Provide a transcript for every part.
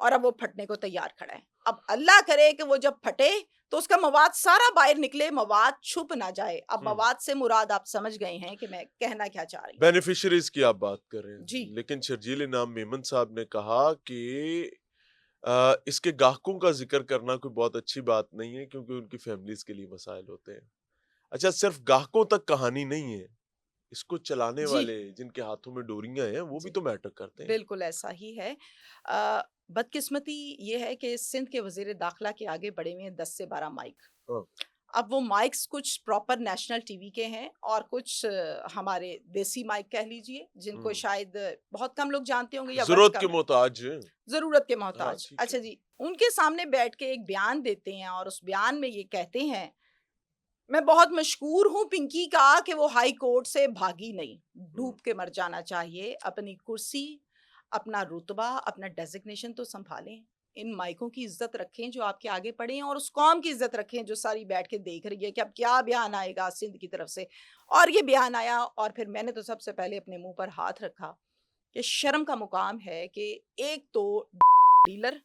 اور اب وہ پھٹنے کو تیار کھڑا ہے. اب اللہ کرے کہ وہ جب پھٹے تو اس کا مواد سارا باہر نکلے, مواد چھپ نہ جائے. اب مواد سے مراد آپ سمجھ گئے ہیں کہ میں کہنا کیا چاہ رہی ہوں. بینیفیشریز کی آپ بات کر رہے ہیں جی. لیکن شرجیل انعام میمن صاحب نے کہا کہ اس کے گاہکوں کا ذکر کرنا کوئی بہت اچھی بات نہیں ہے کیونکہ ان کی فیملیز کے لیے مسائل ہوتے ہیں. اچھا, صرف گاہکوں تک کہانی نہیں ہے, اس کو چلانے والے جن کے ہاتھوں میں ڈوریاں ہیں وہ بھی تو میٹر کرتے ہیں. بالکل ایسا ہی ہے. بدقسمتی یہ ہے کہ سندھ کے وزیر داخلہ کے آگے بڑے ہوئے ہیں 10 سے 12 مائک. اب وہ مائکس کچھ پراپر نیشنل ٹی وی کے ہیں اور کچھ ہمارے دیسی مائک کہہ لیجئے جن کو شاید بہت کم لوگ جانتے ہوں گے یا ضرورت کے محتاج. ضرورت کے محتاج. اچھا جی, ان کے سامنے بیٹھ کے ایک بیان دیتے ہیں اور اس بیان میں یہ کہتے ہیں میں بہت مشکور ہوں پنکی کا کہ وہ ہائی کورٹ سے بھاگی نہیں, ڈوب کے مر جانا چاہیے. اپنی کرسی, اپنا رتبہ, اپنا ڈیزگنیشن تو سنبھالیں. ان مائکوں کی عزت رکھیں جو آپ کے آگے پڑے ہیں اور اس قوم کی عزت رکھیں جو ساری بیٹھ کے دیکھ رہی ہے کہ اب کیا بیان آئے گا سندھ کی طرف سے. اور یہ بیان آیا اور پھر میں نے تو سب سے پہلے اپنے منہ پر ہاتھ رکھا کہ شرم کا مقام ہے کہ ایک تو ڈیلر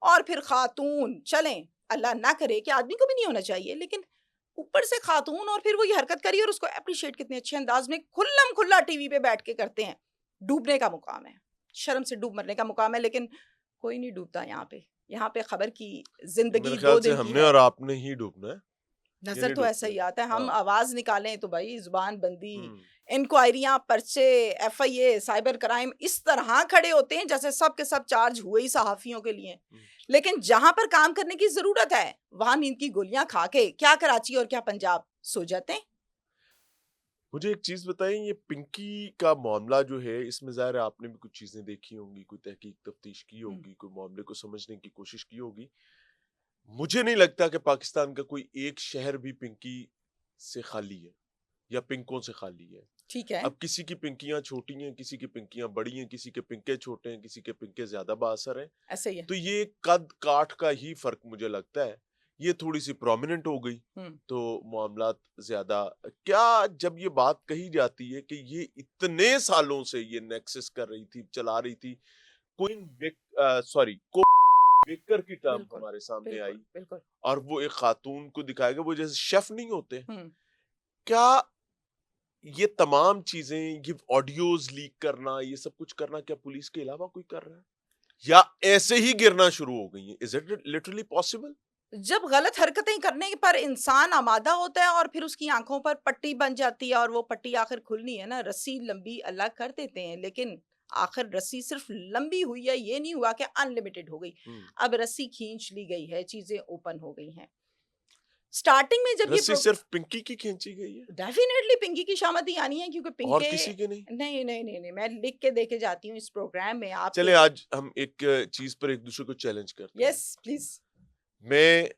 اور پھر خاتون, چلیں اللہ نہ کرے کہ آدمی کو بھی نہیں ہونا چاہیے, لیکن اوپر سے خاتون, اور پھر وہ یہ حرکت کری اور اس کو اپریشیٹ کتنے اچھے انداز میں کھلم کھلا ٹی وی پہ بیٹھ کے کرتے ہیں. ڈوبنے کا مقام ہے, شرم سے ڈوب مرنے کا مقام ہے, لیکن کوئی نہیں ڈوبتا یہاں پہ خبر کی زندگی 2 دن ہم کی نے ہے. اور آپ نے ہی ڈوبنا ہے. نظر تو ایسا ہی آتا ہے, ہم آواز نکالیں تو بھائی زبان بندی, انکوائریاں, پرچے, ایف آئی اے, سائبر کرائم اس طرح کھڑے ہوتے ہیں جیسے سب کے سب چارج ہوئے ہی صحافیوں کے لیے. لیکن جہاں پر کام کرنے کی ضرورت ہے وہاں نیند کی گولیاں کھا کے کیا کراچی اور کیا پنجاب سو جاتے ہیں. مجھے ایک چیز بتائیں, یہ پنکی کا معاملہ جو ہے اس میں ظاہر ہے آپ نے بھی کچھ چیزیں دیکھی ہوں گی, کوئی تحقیق تفتیش کی ہوگی, کوئی معاملے کو سمجھنے کی کوشش کی ہوگی. مجھے نہیں لگتا کہ پاکستان کا کوئی ایک شہر بھی پنکی سے خالی ہے یا پنکوں سے خالی ہے. ٹھیک ہے, اب کسی کی پنکیاں چھوٹی ہیں, کسی کی پنکیاں بڑی ہیں, کسی کے پنکے چھوٹے ہیں, کسی کے پنکے زیادہ بااثر ہیں. ایسا ہی ہے. تو یہ قد کاٹ کا ہی فرق مجھے لگتا ہے. یہ تھوڑی سی پرومیننٹ ہو گئی تو معاملات زیادہ. کیا جب یہ بات کہی جاتی ہے کہ یہ اتنے سالوں سے یہ نیکسس کر رہی تھی, چلا رہی تھی, بیکر کی ٹرم ہمارے سامنے آئی اور وہ ایک خاتون کو دکھائے گا, وہ جیسے شیف نہیں ہوتے, کیا یہ تمام چیزیں, یہ آڈیوز لیک کرنا, یہ سب کچھ کرنا, کیا پولیس کے علاوہ کوئی کر رہا ہے یا ایسے ہی گرنا شروع ہو گئی ہیں؟ Is it literally possible? جب غلط حرکتیں کرنے پر انسان آمادہ ہوتا ہے اور پھر اس کی آنکھوں پر پٹی بن جاتی ہے اور وہ پٹی آخر کھلنی ہے نا, رسی لمبی اللہ کر دیتے ہیں لیکن آخر رسی صرف لمبی ہوئی ہے, یہ نہیں ہوا کہ ان لمیٹڈ ہو گئی. اب رسی کھینچ لی گئی ہے, چیزیں اوپن ہو گئی ہیں. سٹارٹنگ میں جب رسی صرف پنکی کی کھینچی گئی ہے, ڈیفینیٹلی پنکی کی شامت ہی آنی ہے کیونکہ پنکی, اور کسی کی نہیں. نہیں, میں لکھ کے دے کے جاتی ہوں اس پروگرام میں. آپ چلے آج ہم ایک چیز پر ایک دوسرے کو چیلنج کرتے ہیں. یس پلیز. میں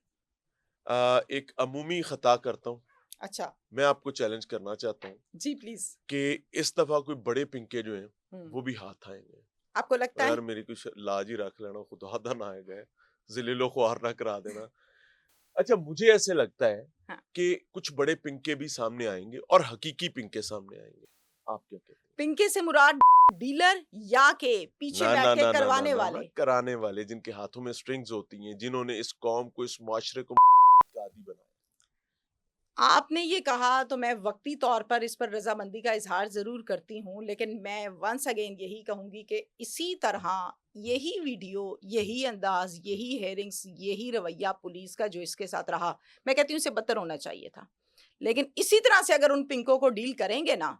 ایک عمومی خطا کرتا ہوں. اچھا, میں آپ کو چیلنج کرنا چاہتا ہوں جی پلیز, کہ اس دفعہ کوئی بڑے پنکے جو ہیں وہ بھی ہاتھ آئیں گے. آپ کو لگتا ہے؟ اگر میری کچھ لاج ہی رکھ لینا, خدا دا نہ آئے گئے, ذلیل و خوار نہ کرا دینا. اچھا, مجھے ایسے لگتا ہے کہ کچھ بڑے پنکے بھی سامنے آئیں گے اور حقیقی پنکے سامنے آئیں گے. آپ کیا کہتے ہیں؟ پنکے سے مراد ڈیلر یا کہ پیچھے بیٹھے کرانے والے جن کے ہاتھوں میں سٹرنگز ہوتی ہیں, جنہوں نے اس قوم کو, اس معاشرے کو عادی بنایا. آپ نے یہ کہا تو میں وقتی طور پر اس پر رضامندی کا اظہار ضرور کرتی ہوں, لیکن میں ونس اگین یہی کہوں گی کہ اسی طرح یہی ویڈیو, یہی انداز, یہی ہیئرنگز, یہی رویہ پولیس کا جو اس کے ساتھ رہا, میں کہتی ہوں اسے بدتر ہونا چاہیے تھا. لیکن اسی طرح سے اگر ان پنکوں کو ڈیل کریں گے نا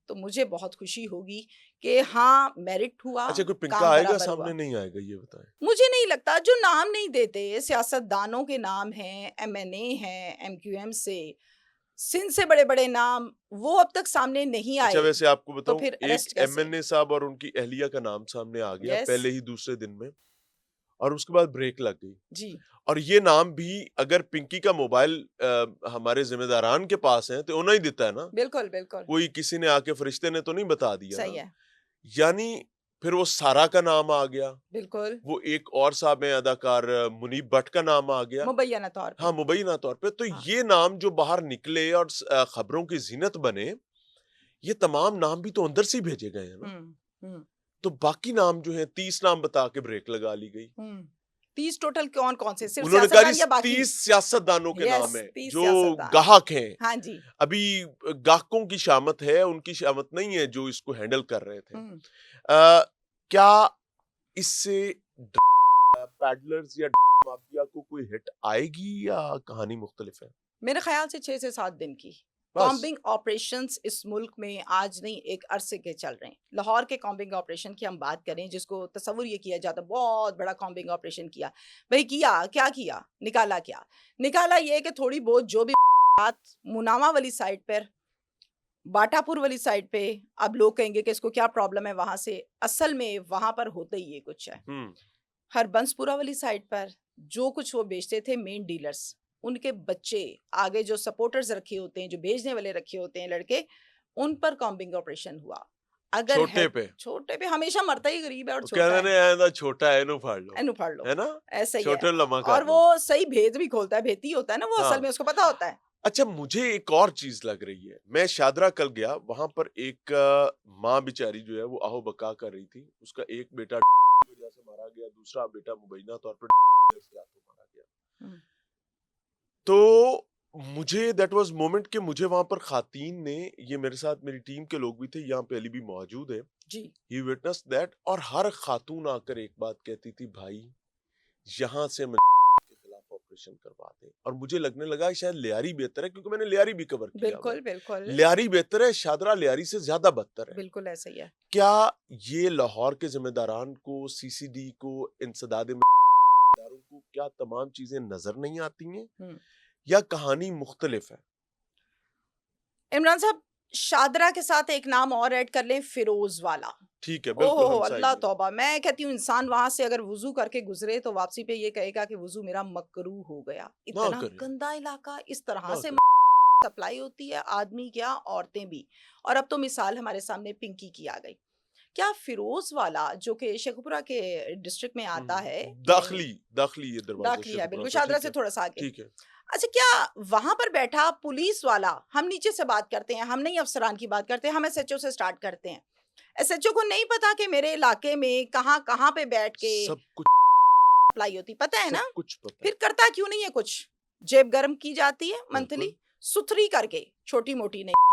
تو مجھے بہت خوشی ہوگی کہ ہاں میرٹ ہوا. اچھا, کوئی پنکا آئے گا سامنے, نہیں آئے گا, یہ بتائیں. مجھے نہیں لگتا. جو نام نہیں دیتے, سیاست دانوں کے نام ہیں, ایم این اے ہیں, ایم کیو ایم سے, سندھ سے بڑے بڑے نام, وہ اب تک سامنے نہیں آئے. اچھا, ویسے آپ کو بتاؤں, ایک ایم این اے صاحب اور ان کی اہلیہ کا نام سامنے آ گیا پہلے ہی دوسرے دن میں, اور اس کے بعد بریک لگ گئی. جی, اور یہ نام بھی اگر پنکی کا موبائل ہمارے ذمہ داران کے پاس ہیں تو انہیں ہی دیتا ہے نا. بالکل بالکل, کوئی کسی نے آ کے فرشتے نے تو نہیں بتا دیا. صحیح ہے. یعنی پھر وہ سارا کا نام آ گیا, بالکل, وہ ایک اور صاحب ہیں اداکار منیب بٹ کا نام آ گیا مبینہ طور پہ. ہاں, مبینہ طور پہ. تو یہ نام جو باہر نکلے اور خبروں کی زینت بنے, یہ تمام نام بھی تو اندر سے بھیجے گئے ہیں نا. تو باقی نام جو ہیں 30 نام بتا کے بریک لگا لی گئی. 30 ٹوٹل کون کون سے؟ صرف انہوں نے سیاستدان یا کہا باقی؟ 30 سیاستدانوں کے Yes, نام ہیں 30 جو سیاستدان. گاہک ہیں. ہاں جی. ابھی گاہکوں کی شامت ہے، ان کی شامت نہیں ہے جو اس کو ہینڈل کر رہے تھے. کیا اس سے پیڈلرز یا مافیا کو کوئی ہٹ آئے گی یا کہانی مختلف ہے؟ میرے خیال سے 6 سے 7 دن کی بس. کامبنگ آپریشنز اس ملک میں آج نہیں ایک عرصے کے چل رہے ہیں. لاہور کے کامبنگ آپریشن کی ہم بات کریں جس کو تصور یہ کیا جاتا بہت بڑا کامبنگ آپریشن کیا. بھئی کیا کیا نکالا یہ کہ تھوڑی بہت جو بھی بات مناوا والی سائٹ پر، باٹا پور والی سائٹ پہ، اب لوگ کہیں گے کہ اس کو کیا پرابلم ہے وہاں سے، اصل میں وہاں پر ہوتا ہی یہ کچھ ہے. ہربنس پورا والی سائٹ پر جو کچھ وہ بیچتے تھے مین ڈیلرز، ان کے بچے آگے جو سپورٹرز رکھے ہوتے ہیں، جو بیچنے والے رکھے ہوتے ہیں لڑکے، ان پر کامبنگ آپریشن ہوا. اگر چھوٹے پہ ہمیشہ مرتا ہی غریب ہے اور چھوٹا ہے اینو پھاڑ لو ہے نا، ایسا ہی ہے. لمحہ اور وہ صحیح بھید بھی کھولتا ہے، بھیتی ہوتا ہے نا وہ، اصل میں اس کو پتا ہوتا ہے. اچھا مجھے ایک اور چیز لگ رہی ہے، میں شادرہ کل گیا، وہاں پر ایک ماں بیچاری جو ہے وہ آہو بکا کر رہی تھی. اس کا ایک بیٹا وجہ سے مارا گیا، دوسرا بیٹا مبینہ طور پر مارا گیا. تو مجھے دیٹ واز مومنٹ کہ مجھے وہاں پر خواتین نے، یہ میرے ساتھ میری ٹیم کے لوگ بھی تھے، یہاں پہ علی بھی موجود ہے جی، ہی وٹنس دیٹ، اور ہر خاتون آ کر ایک بات کہتی تھی، بھائی یہاں سے میں کے خلاف آپریشن کروا دیں. اور مجھے لگنے لگا شاید لیاری بہتر ہے، کیونکہ میں نے لیاری بھی کور کیا. بالکل لیاری بہتر ہے، شادرہ لیاری سے زیادہ بدتر ہے. بالکل ایسا ہی ہے. کیا یہ لاہور کے ذمہ داران کو، سی سی ڈی کو، انسداد اداروں کو کیا تمام چیزیں نظر نہیں آتی ہیں یا کہانی مختلف ہے؟ عمران صاحب شادرہ کے ساتھ ایک نام اور ایڈ کر لیں، فیروز والا. ٹھیک ہے، بالکل. اللہ توبہ. میں کہتی ہوں انسان وہاں سے اگر وضو کر کے گزرے تو واپسی پہ یہ کہے گا کہ وضو میرا مکروہ ہو گیا. اتنا گندا علاقہ، اس طرح سے سپلائی ہوتی ہے، آدمی کیا عورتیں بھی. اور اب تو مثال ہمارے سامنے پنکی کی آ گئی. کیا فیروز والا جو کہ شیخوپورہ کے ڈسٹرکٹ میں آتا ہے، داخلی ہے بالکل شادرہ سے تھوڑا سا آگے. ٹھیک ہے. اچھا کیا وہاں پر بیٹھا پولیس والا، ہم نیچے سے بات کرتے ہیں، ہم نہیں افسران کی بات کرتے ہیں، ہم ایس ایچ او سے سٹارٹ کرتے ہیں. ایس ایچ او کو نہیں پتا کہ میرے علاقے میں کہاں پہ بیٹھ کے سب کچھ اپلائی ہوتی، پتا ہے نا؟ کچھ پتا. پھر کرتا کیوں نہیں ہے کچھ؟ جیب گرم کی جاتی ہے منتھلی، ستھری کر کے، چھوٹی موٹی نہیں،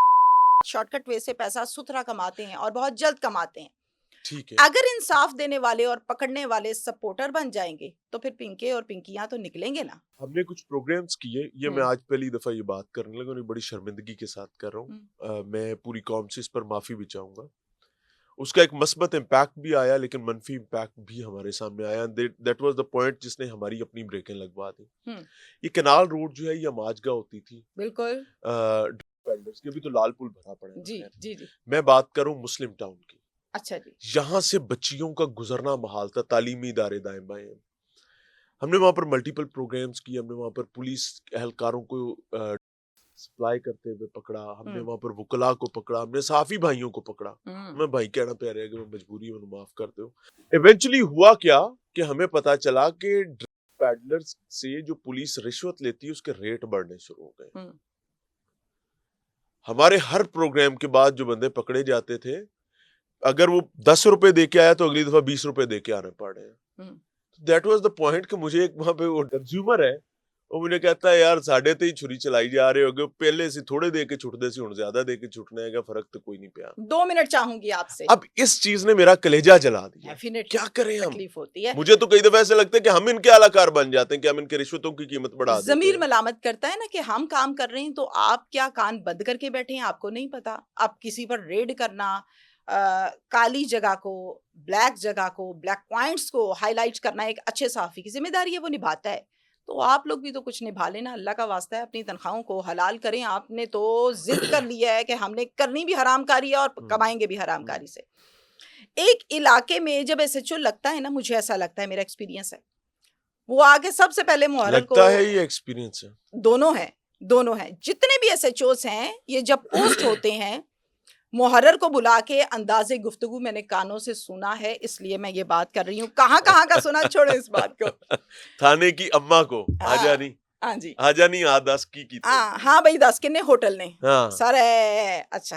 شارٹ کٹ وے سے پیسہ ستھرا کماتے ہیں اور بہت جلد کماتے ہیں. ٹھیک ہے. اگر انصاف دینے والے اور پکڑنے والے سپورٹر بن جائیں گے تو پھر پنکے اور پنکیاں تو نکلیں گے نا. ہم نے کچھ پروگرامز کیے، یہ میں آج پہلی دفعہ یہ بات کرنے لگا اور بڑی شرمندگی کے ساتھ کر رہا ہوں. میں پوری قوم سے اس پر معافی بھی چاہوں گا. اس کا ایک مثبت امپیکٹ بھی آیا لیکن منفی امپیکٹ بھی ہمارے سامنے آیا. دیٹ واز دا پوائنٹ جس نے ہماری اپنی بریکیں لگوا دی. یہ کنال روڈ جو ہے یہ ماجگاہ ہوتی تھی، بالکل کے بھی تو لال پل بھرا پڑا ہے. جی جی جی. میں بات کروں مسلم ٹاؤن کی. اچھا جی. یہاں سے بچیوں کا گزرنا محال تھا، تعلیمی ادارے دائیں بائیں. ہم نے وہاں پر ملٹیپل پروگرامز کی، ہم نے وہاں پر پولیس اہلکاروں کو سپلائی کرتے ہوئے پکڑا، ہم نے وہاں پر وکلا کو پکڑا، ہم نے صحافی بھائیوں کو پکڑا. میں بھائی کہنا پہ رہا کہ میں مجبوری میں معاف کرتے ہو. ایونچولی ہوا کیا کہ ہمیں پتا چلا کہ پیڈلرز سے جو پولیس رشوت لیتی ہے اس کے ریٹ بڑھنے شروع ہو گئے. ہمارے ہر پروگرام کے بعد جو بندے پکڑے جاتے تھے، اگر وہ 10 روپے دے کے آیا تو اگلی دفعہ 20 روپے دے کے آنے پڑے ہیں. دیٹ واز دا پوائنٹ کہ مجھے ایک وہاں پہ وہ کنزیومر ہے، وہ مجھے کہتا ہے یار ساڑھے تے ہی چھری چلائی جا رہے ہوگے، پہلے سے تھوڑے دے کے چھوٹ دے سی ہوں زیادہ دے کے چھوٹنے گا، فرق تو کوئی نہیں پیا. 2 منٹ چاہوں گی آپ سے. اب اس چیز نے میرا کلیجہ جلا دیا. کیا کریں ہم؟ تکلیف ہوتی ہے. مجھے تو کئی دفعہ ایسے لگتا ہے کہ ہم ان کے اعلی کار بن جاتے ہیں، کہ ہم ان کے رشوتوں کی قیمت بڑھا دیتے ہیں. ضمیر ملامت کرتا ہے نا کہ ہم کام کر رہے ہیں تو آپ کیا کان بند کر کے بیٹھے ہیں، آپ کو نہیں پتا. آپ کسی پر ریڈ کرنا، کالی جگہ کو، بلیک جگہ کو، بلیک پوائنٹس کو ہائی لائٹ کرنا ایک اچھے صحافی کی ذمہ داری ہے، وہ نبھاتا ہے. تو آپ لوگ بھی تو کچھ نبھا لینا، اللہ کا واسطہ ہے اپنی تنخواہوں کو حلال کریں. آپ نے تو ضد کر لیا ہے کہ ہم نے کرنی بھی حرام کاری ہے اور کمائیں گے بھی حرام کاری سے. ایک علاقے میں جب ایس ایچ او لگتا ہے نا، مجھے ایسا لگتا ہے، میرا ایکسپیرینس ہے، وہ آگے سب سے پہلے محرر کو لگتا ہے، یہ ایکسپیرینس ہے، دونوں ہیں جتنے بھی ایس ایچ اوز ہیں، یہ جب پوسٹ ہوتے ہیں محرر کو بلا کے انداز گفتگو میں نے کانوں سے سنا ہے، اس لیے میں یہ بات کر رہی ہوں. کہاں کا سنا، چھوڑے اس بات کو. تھانے کی اماں کو آجانی، ہاں جی، آجانی آداس کی ہاں بھائی 10 کنے ہوٹل نے سر. اچھا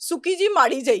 ਸੁੱਕੀ ਜੀ ਮਾੜੀ ਜਈ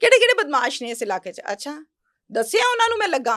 ਕਿਹੜੇ ਕਿਹੜੇ ਬਦਮਾਸ਼ ਨੇ ਇਸ ਇਲਾਕੇ 'ਚ। ਅੱਛਾ ਦੱਸਿਆ ਉਹਨਾਂ ਨੂੰ ਮੈਂ ਲੱਗਾ,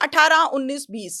18, 19, 20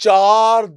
4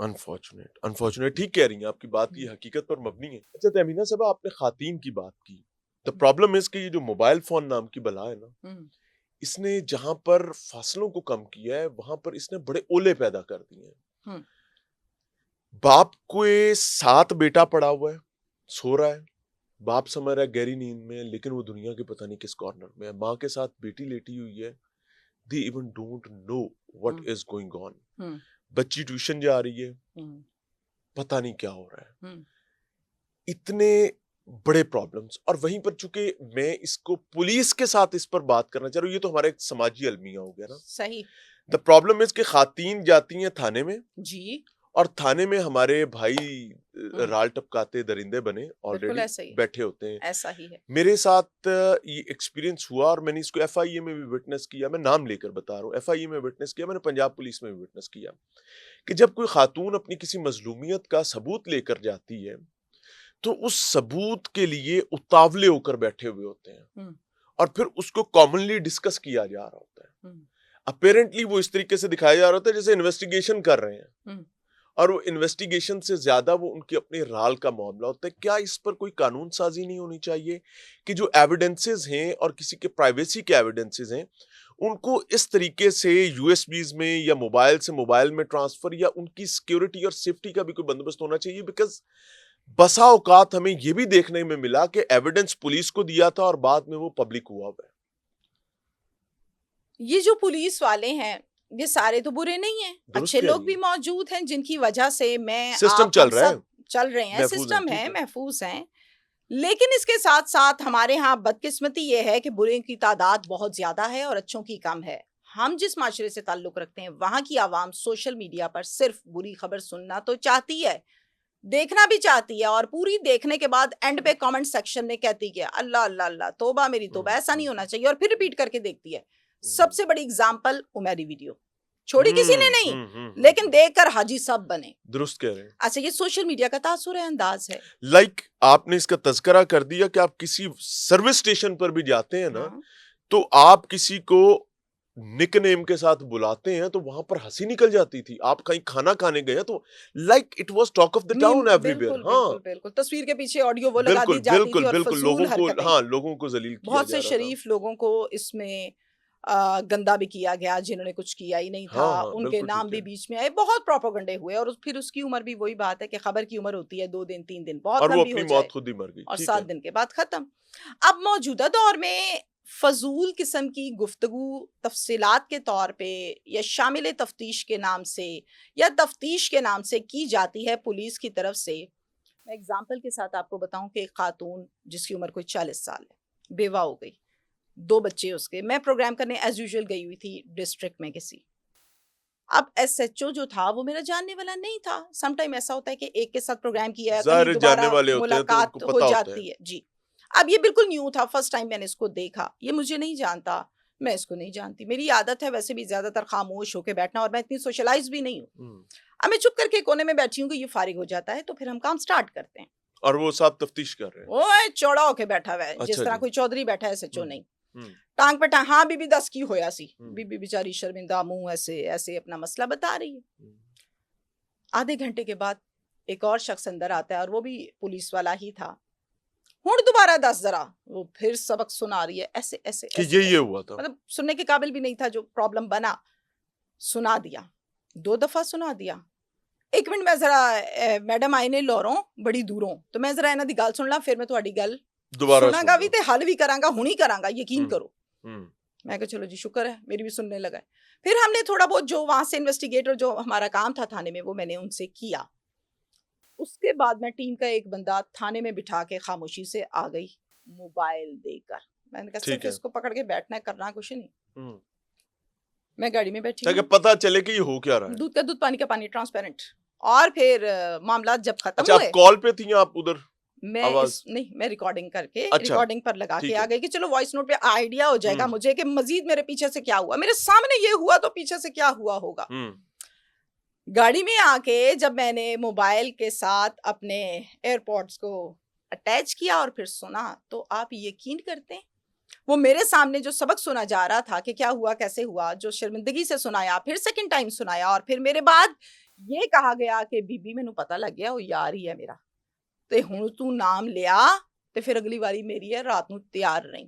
انفارچونیٹ ٹھیک کہہ رہی ہیں, آپ کی بات کی حقیقت پر مبنی ہے. اچھا تہمینہ صاحبہ, آپ نے خواتین کی بات کی. دا پرابلم از کہ یہ جو موبائل فون نام کی بلا ہے نا, اس نے جہاں پر فاصلوں کو کم کیا ہے وہاں پر اس نے بڑے اولے پیدا کر دیے ہیں. باپ کو ساتھ بیٹا پڑا ہوا ہے, سو رہا ہے, باپ سمجھ رہا ہے گہری نیند میں, لیکن وہ دنیا کے پتہ نہیں کس کارنر میں ہے. ماں کے ساتھ بیٹی لیٹی ہوئی ہے, they even don't know what is going on. بچی ٹیوشن جا رہی ہے, پتہ نہیں کیا ہو رہا ہے. اتنے بڑے پرابلمز. اور وہیں پر چونکہ میں اس کو پولیس کے ساتھ اس پر بات کرنا چاہ رہا ہوں, یہ تو ہمارا ایک سماجی المیہ ہو گیا نا. صحیح. دا پرابلم از کہ خواتین جاتی ہیں تھانے میں, جی, اور تھانے میں ہمارے بھائی رال ٹپکاتے درندے بنے آلریڈی بیٹھے ہوتے ہیں. ایسا ہی ہے. میرے ساتھ یہ ایکسپیرینس ہوا, اور میں نے اس کو ایف آئی اے میں بھی وٹنس کیا. میں نام لے کر بتا رہا ہوں, ایف آئی اے میں وٹنس کیا, میں نے پنجاب پولیس میں بھی وٹنس کیا, کہ جب کوئی خاتون اپنی کسی مظلومیت کا ثبوت لے کر جاتی ہے تو اس ثبوت کے لیے اتاولے ہو کر بیٹھے ہوئے ہوتے ہیں, اور پھر اس کو کامنلی ڈسکس کیا جا رہا ہوتا ہے. اپیرنٹلی وہ اس طریقے سے دکھایا جا رہا ہوتا ہے جیسے انویسٹیگیشن کر رہے ہیں, اور وہ انویسٹیگیشن سے زیادہ وہ ان کی اپنے رال کا معاملہ ہوتا ہے. کیا اس پر کوئی قانون سازی نہیں ہونی چاہیے کہ جو ایویڈنسز ہیں اور کسی کے پرائیویسی کے ایویڈنسز ہیں ان کو اس طریقے سے یو ایس بیز میں یا موبائل سے موبائل میں ٹرانسفر, یا ان کی سیکیورٹی اور سیفٹی کا بھی کوئی بندوبست ہونا چاہیے. بیکاز بسا اوقات ہمیں یہ بھی دیکھنے میں ملا کہ ایویڈنس پولیس کو دیا تھا اور بعد میں وہ پبلک ہوا ہوا ہے. یہ جو پولیس والے ہیں یہ سارے تو برے نہیں ہیں, اچھے لوگ بھی موجود ہیں جن کی وجہ سے میں سسٹم چل رہے ہیں, سسٹم ہے, محفوظ ہیں. لیکن اس کے ساتھ ساتھ ہمارے ہاں بدقسمتی یہ ہے کہ برے کی تعداد بہت زیادہ ہے اور اچھوں کی کم ہے. ہم جس معاشرے سے تعلق رکھتے ہیں وہاں کی عوام سوشل میڈیا پر صرف بری خبر سننا تو چاہتی ہے, دیکھنا بھی چاہتی ہے, اور پوری دیکھنے کے بعد اینڈ پہ کامنٹ سیکشن میں کہتی ہے اللہ اللہ اللہ, توبہ میری توبہ, ایسا نہیں ہونا چاہیے, اور پھر ریپیٹ کر کے دیکھتی ہے. سب سے بڑی اگزامپل عمیری ویڈیو چھوڑی کسی نے نہیں, لیکن دیکھ کر حاجی سب بنے. درست کہہ رہے ہیں. اچھا, یہ سوشل میڈیا کا تاثر ہے, انداز ہے. لائک آپ نے اس کا تذکرہ کر دیا کہ آپ کسی سروس اسٹیشن پر بھی جاتے ہیں نا, تو آپ کسی کو نک نیم کے ساتھ بلاتے ہیں تو وہاں پر ہنسی نکل جاتی تھی. آپ کہیں کھانا کھانے گئے تو like it was talk of the town every where. ہاں بالکل, تصویر کے پیچھے آڈیو وہ لگا دی جاتی تھی, اور فضول حرکتیں. ہاں, لوگوں کو ذلیل کیا جا رہا تھا. بہت سے شریف لوگوں کو اس میں گندا بھی کیا گیا جنہوں نے کچھ کیا ہی نہیں تھا, ان کے نام بھی بیچ میں آئے, بہت پروپیگنڈے ہوئے, اور پھر اس کی عمر بھی وہی بات ہے کہ خبر کی عمر ہوتی ہے 2 دن 3 دن, بہت لمبی ہو جائے, خود ہی مر گئی, اور 7 دن کے بعد ختم. اب موجودہ دور میں فضول قسم کی گفتگو تفصیلات کے طور پہ یا شامل تفتیش کے نام سے یا تفتیش کے نام سے کی جاتی ہے پولیس کی طرف سے. میں اگزامپل کے ساتھ آپ کو بتاؤں کہ ایک خاتون جس کی عمر کوئی 40 سال ہے, بیوہ ہو گئی, 2 بچے اس کے. میں پروگرام کرنے ایز یوزول گئی ہوئی تھی ڈسٹرکٹ میں کسی. اب ایس ایچ او جو تھا وہ میرا جاننے والا نہیں تھا. سم ٹائم ایسا ہوتا ہے کہ ایک کے ساتھ پروگرام کیا ہے, کہیں دوبارہ ملاقات ہو جاتی ہے. جی, اب یہ بالکل نیو تھا, فرسٹ ٹائم میں نے اس کو دیکھا. یہ مجھے نہیں جانتا, میں اس کو نہیں جانتی. میری عادت ہے ویسے بھی زیادہ تر خاموش ہو کے بیٹھنا, اور میں اتنی سوشلائز بھی نہیں ہوں. اب میں چپ کر کے کونے میں بیٹھی ہوں کہ یہ فارغ ہو جاتا ہے, تو پھر ہم کام سٹارٹ کرتے ہیں. اور وہ صاحب تفتیش کر رہے ہیں, اوے چوڑا ہو کے بیٹھا ہوا ہے, جس طرح کوئی چودھری بیٹھا ہے, سچو نہیں, ٹانگ پہ ٹانگ. ہاں بی بی 10 کی ہویا سی, بی بی بیچاری شرمندہ منہ ایسے ایسے اپنا مسئلہ بتا رہی ہے. آدھے گھنٹے کے بعد ایک اور شخص اندر آتا ہے, اور وہ بھی پولیس والا ہی تھا. ہوں دوبارہ 10 ذرا, وہ پھر سبق سنا رہی ہے ایسے ایسے کہ یہ ہوا تھا, مطلب سننے کے قابل بھی نہیں تھا. جو پرابلم بنا سنا دیا, 2 دفعہ سنا دیا. 1 منٹ میں ذرا میڈم آئے نے لوروں بڑی دوروں, تو میں ذرا انہاں دی گل سن لا, پھر میں تہاڈی گل دوبارہ سنا گا بھی تے حل بھی کراں گا, ہونی کراں گا, یقین کرو. میں کہا چلو جی شکر ہے, میری بھی سننے لگا. پھر ہم نے تھوڑا بہت جو وہاں سے انویسٹیگیٹر جو ہمارا کام تھا تھانے میں, وہ میں نے ان سے کیا. اس کے بعد میں ٹیم کا ایک بندہ تھانے میں بٹھا کے خاموشی سے آ گئی, موبائل دے کر. میں نے کہا صرف اس کو پکڑ کے بیٹھنا ہے, کرنا کچھ نہیں. میں گاڑی میں بیٹھی تاکہ پتہ چلے کہ یہ ہو کیا رہا ہے, دودھ کا دودھ پانی کا پانی, ٹرانسپیرنٹ. اور پھر معاملات جب ختم ہوئے. اچھا, کال پہ تھی آپ ادھر؟ میں ریکارڈنگ کر کے ریکارڈنگ پر لگا کے آ گئی کہ چلو وائس نوٹ پہ آئیڈیا ہو جائے گا مجھے کہ مزید میرے پیچھے سے کیا ہوا. میرے سامنے یہ ہوا تو پیچھے سے کیا ہوا ہوگا. گاڑی میں آ کے جب میں نے موبائل کے ساتھ اپنے ایئرپوڈس کو اٹیچ کیا اور پھر سنا, تو آپ یقین کرتے ہیں وہ میرے سامنے جو سبق سنا جا رہا تھا کہ کیا ہوا کیسے ہوا, جو شرمندگی سے سنایا, پھر سیکنڈ ٹائم سنایا, اور پھر میرے بعد یہ کہا گیا کہ بی بی مینوں پتہ لگ گیا وہ یار ہی ہے میرا تے ہن تو نام لیا تے پھر اگلی باری میری ہے رات نو تیار رہیں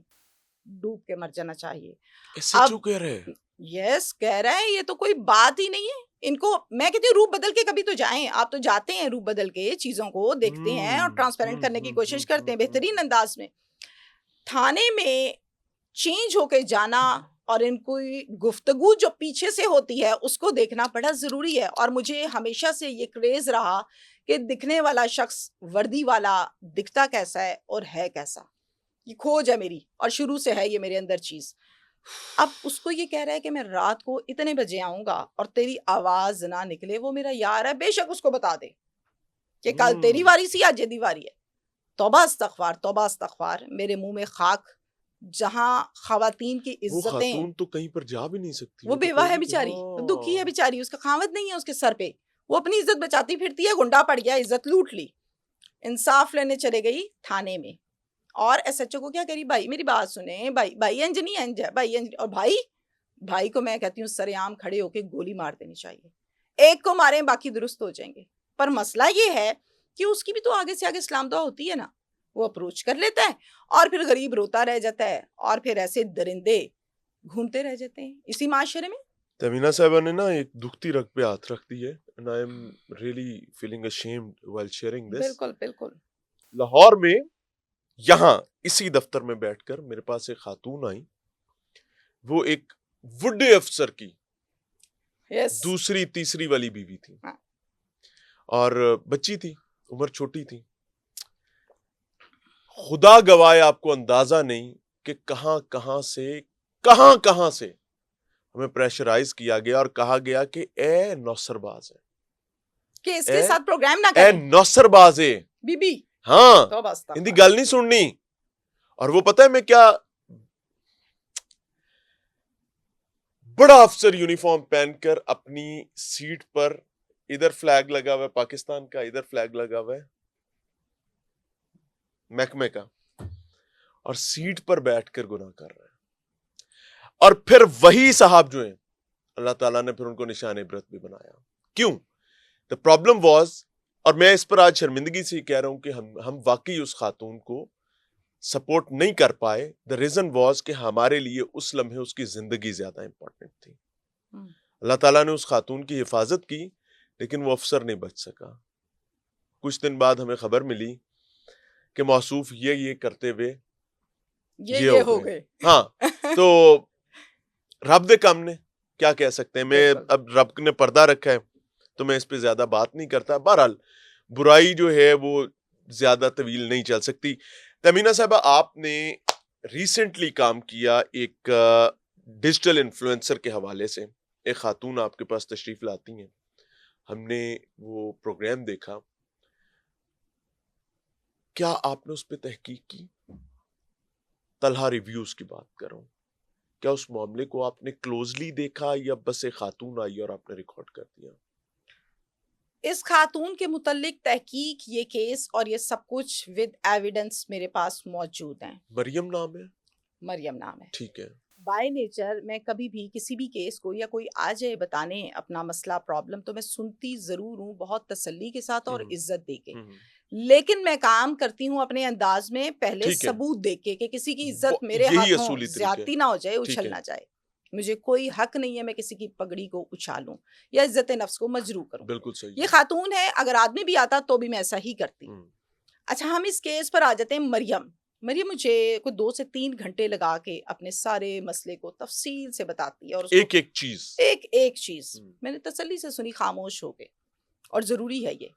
ڈوب کے مر جانا چاہیے. ایسے اب کیوں کہہ رہے ہیں؟ یس کہہ رہا ہے یہ تو کوئی بات ہی نہیں ہے. ان کو میں کہتی ہوں روپ بدل کے کبھی تو جائیں. آپ تو جاتے ہیں روپ بدل کے چیزوں کو دیکھتے ہیں اور ٹرانسپیرنٹ کرنے کی کوشش کرتے ہیں بہترین انداز میں. تھانے میں چینج ہو کے جانا اور ان کو گفتگو جو پیچھے سے ہوتی ہے اس کو دیکھنا بڑا ضروری ہے. اور مجھے ہمیشہ سے یہ کریز رہا کہ دکھنے والا شخص وردی والا دکھتا کیسا ہے اور ہے کیسا. یہ کھوج ہے میری اور شروع سے ہے یہ میرے اندر چیز. اب اس کو یہ کہہ رہا ہے کہ میں رات کو اتنے بجے آؤں گا اور تیری آواز نہ نکلے, وہ میرا یار ہے, بے شک اس کو بتا دے کہ کل تیری واری سی آج جدی واری ہے. توبہ استغفار توبہ استغفار. میرے منہ میں خاک. جہاں خواتین کی وہ عزتیں, خاتون تو کہیں پر جا بھی نہیں سکتی, وہ بیوہ ہے بیچاری, دکھی ہے بیچاری, اس کا خاوند نہیں ہے اس کے سر پہ, وہ اپنی عزت بچاتی پھرتی ہے, گنڈا پڑ گیا, عزت لوٹ لی. انصاف لینے چلے گئی تھانے میں اور ایس ایچ او کو کیا کری, بھائی میری بات سنیں, بھائی انج نہیں انج ہے بھائی انج. اور بھائی کو میں کہتی ہوں سر عام کھڑے ہو کے گولی مار دینی چاہیے. ایک کو ماریں باقی درست ہو جائیں گے. پر مسئلہ یہ ہے کہ اس کی بھی تو آگے سے آگے اسلام دعا ہوتی ہے نا, وہ اپروچ کر لیتا ہے اور پھر غریب روتا رہ جاتا ہے اور پھر ایسے درندے گھومتے رہ جاتے ہیں اسی معاشرے میں. تمینہ صاحبہ نے نا ایک دکھتی رگ پہ ہاتھ رکھ دی ہے and I am really feeling ashamed while sharing this. بالکل بالکل. لاہور میں یہاں اسی دفتر میں بیٹھ کر میرے پاس ایک خاتون آئی, وہ ایک وڈے افسر کی دوسری تیسری والی بیوی تھی اور بچی تھی, عمر چھوٹی تھی. خدا گواہ آپ کو اندازہ نہیں کہ کہاں کہاں سے ہمیں پریشرائز کیا گیا اور کہا گیا کہ اے نوسر باز ہے, کہ اس کے ساتھ پروگرام نہ اے کریں نوسر باز ہے بی بی. ہاں ان دی گل نہیں سننی. اور وہ پتہ ہے میں کیا, بڑا افسر یونیفارم پہن کر اپنی سیٹ پر, ادھر فلیگ لگا ہوا ہے پاکستان کا, ادھر فلیگ لگا ہوا ہے محکمے کا, اور سیٹ پر بیٹھ کر گناہ کر رہا ہے. اور پھر وہی صاحب جو ہیں اللہ تعالیٰ نے پھر ان کو نشان عبرت بھی بنایا. کیوں؟ the problem was, اور میں اس پر آج شرمندگی سے کہہ رہا ہوں کہ ہم واقعی اس خاتون کو سپورٹ نہیں کر پائے. the reason was کہ ہمارے لیے اس لمحے اس کی زندگی زیادہ امپورٹنٹ تھی. اللہ تعالیٰ نے اس خاتون کی حفاظت کی لیکن وہ افسر نہیں بچ سکا. کچھ دن بعد ہمیں خبر ملی کہ موصوف یہ کرتے ہوئے یہ ہو گئے. ہاں تو رب دے کام نے کیا کہہ سکتے ہیں, میں اب رب نے پردہ رکھا ہے تو میں اس پہ زیادہ بات نہیں کرتا. بہرحال برائی جو ہے وہ زیادہ طویل نہیں چل سکتی. تمینہ صاحبہ آپ نے ریسنٹلی کام کیا ایک ڈیجیٹل انفلوئنسر کے حوالے سے, ایک خاتون آپ کے پاس تشریف لاتی ہیں, ہم نے وہ پروگرام دیکھا, کیا آپ نے اس پہ تحقیق کی؟ طلحہ ریویوز کی بات کر رہا ہوں, کیا اس معاملے کو آپ نے کلوزلی دیکھا یا بس ایک خاتون آئی اور آپ نے ریکارڈ کر دیا؟ اس خاتون کے متعلق تحقیق, یہ کیس اور یہ سب کچھ ود ایویڈنس میرے پاس موجود ہیں. مریم نام ہے؟ مریم نام ہے. ٹھیک ہے. بائی نیچر میں کبھی بھی کسی بھی کیس کو یا کوئی آ جائے بتانے اپنا مسئلہ پرابلم تو میں سنتی ضرور ہوں, بہت تسلی کے ساتھ اور عزت دے کے, لیکن میں کام کرتی ہوں اپنے انداز میں پہلے ثبوت دے کے کہ کسی کی عزت میرے ہاتھوں زیادتی نہ ہو جائے, اچھل نہ جائے. مجھے کوئی حق نہیں ہے میں کسی کی پگڑی کو اچھالوں یا عزت نفس کو مجروح کروں. بالکل صحیح. یہ خاتون ہے, اگر آدمی بھی آتا تو بھی میں ایسا ہی کرتی. اچھا ہم اس کیس پر آ جاتے ہیں. مریم مجھے کوئی 2 سے 3 گھنٹے لگا کے اپنے سارے مسئلے کو تفصیل سے بتاتی ہے, اور ایک چیز میں نے تسلی سے سنی, خاموش ہو گئے, اور ضروری ہے یہ.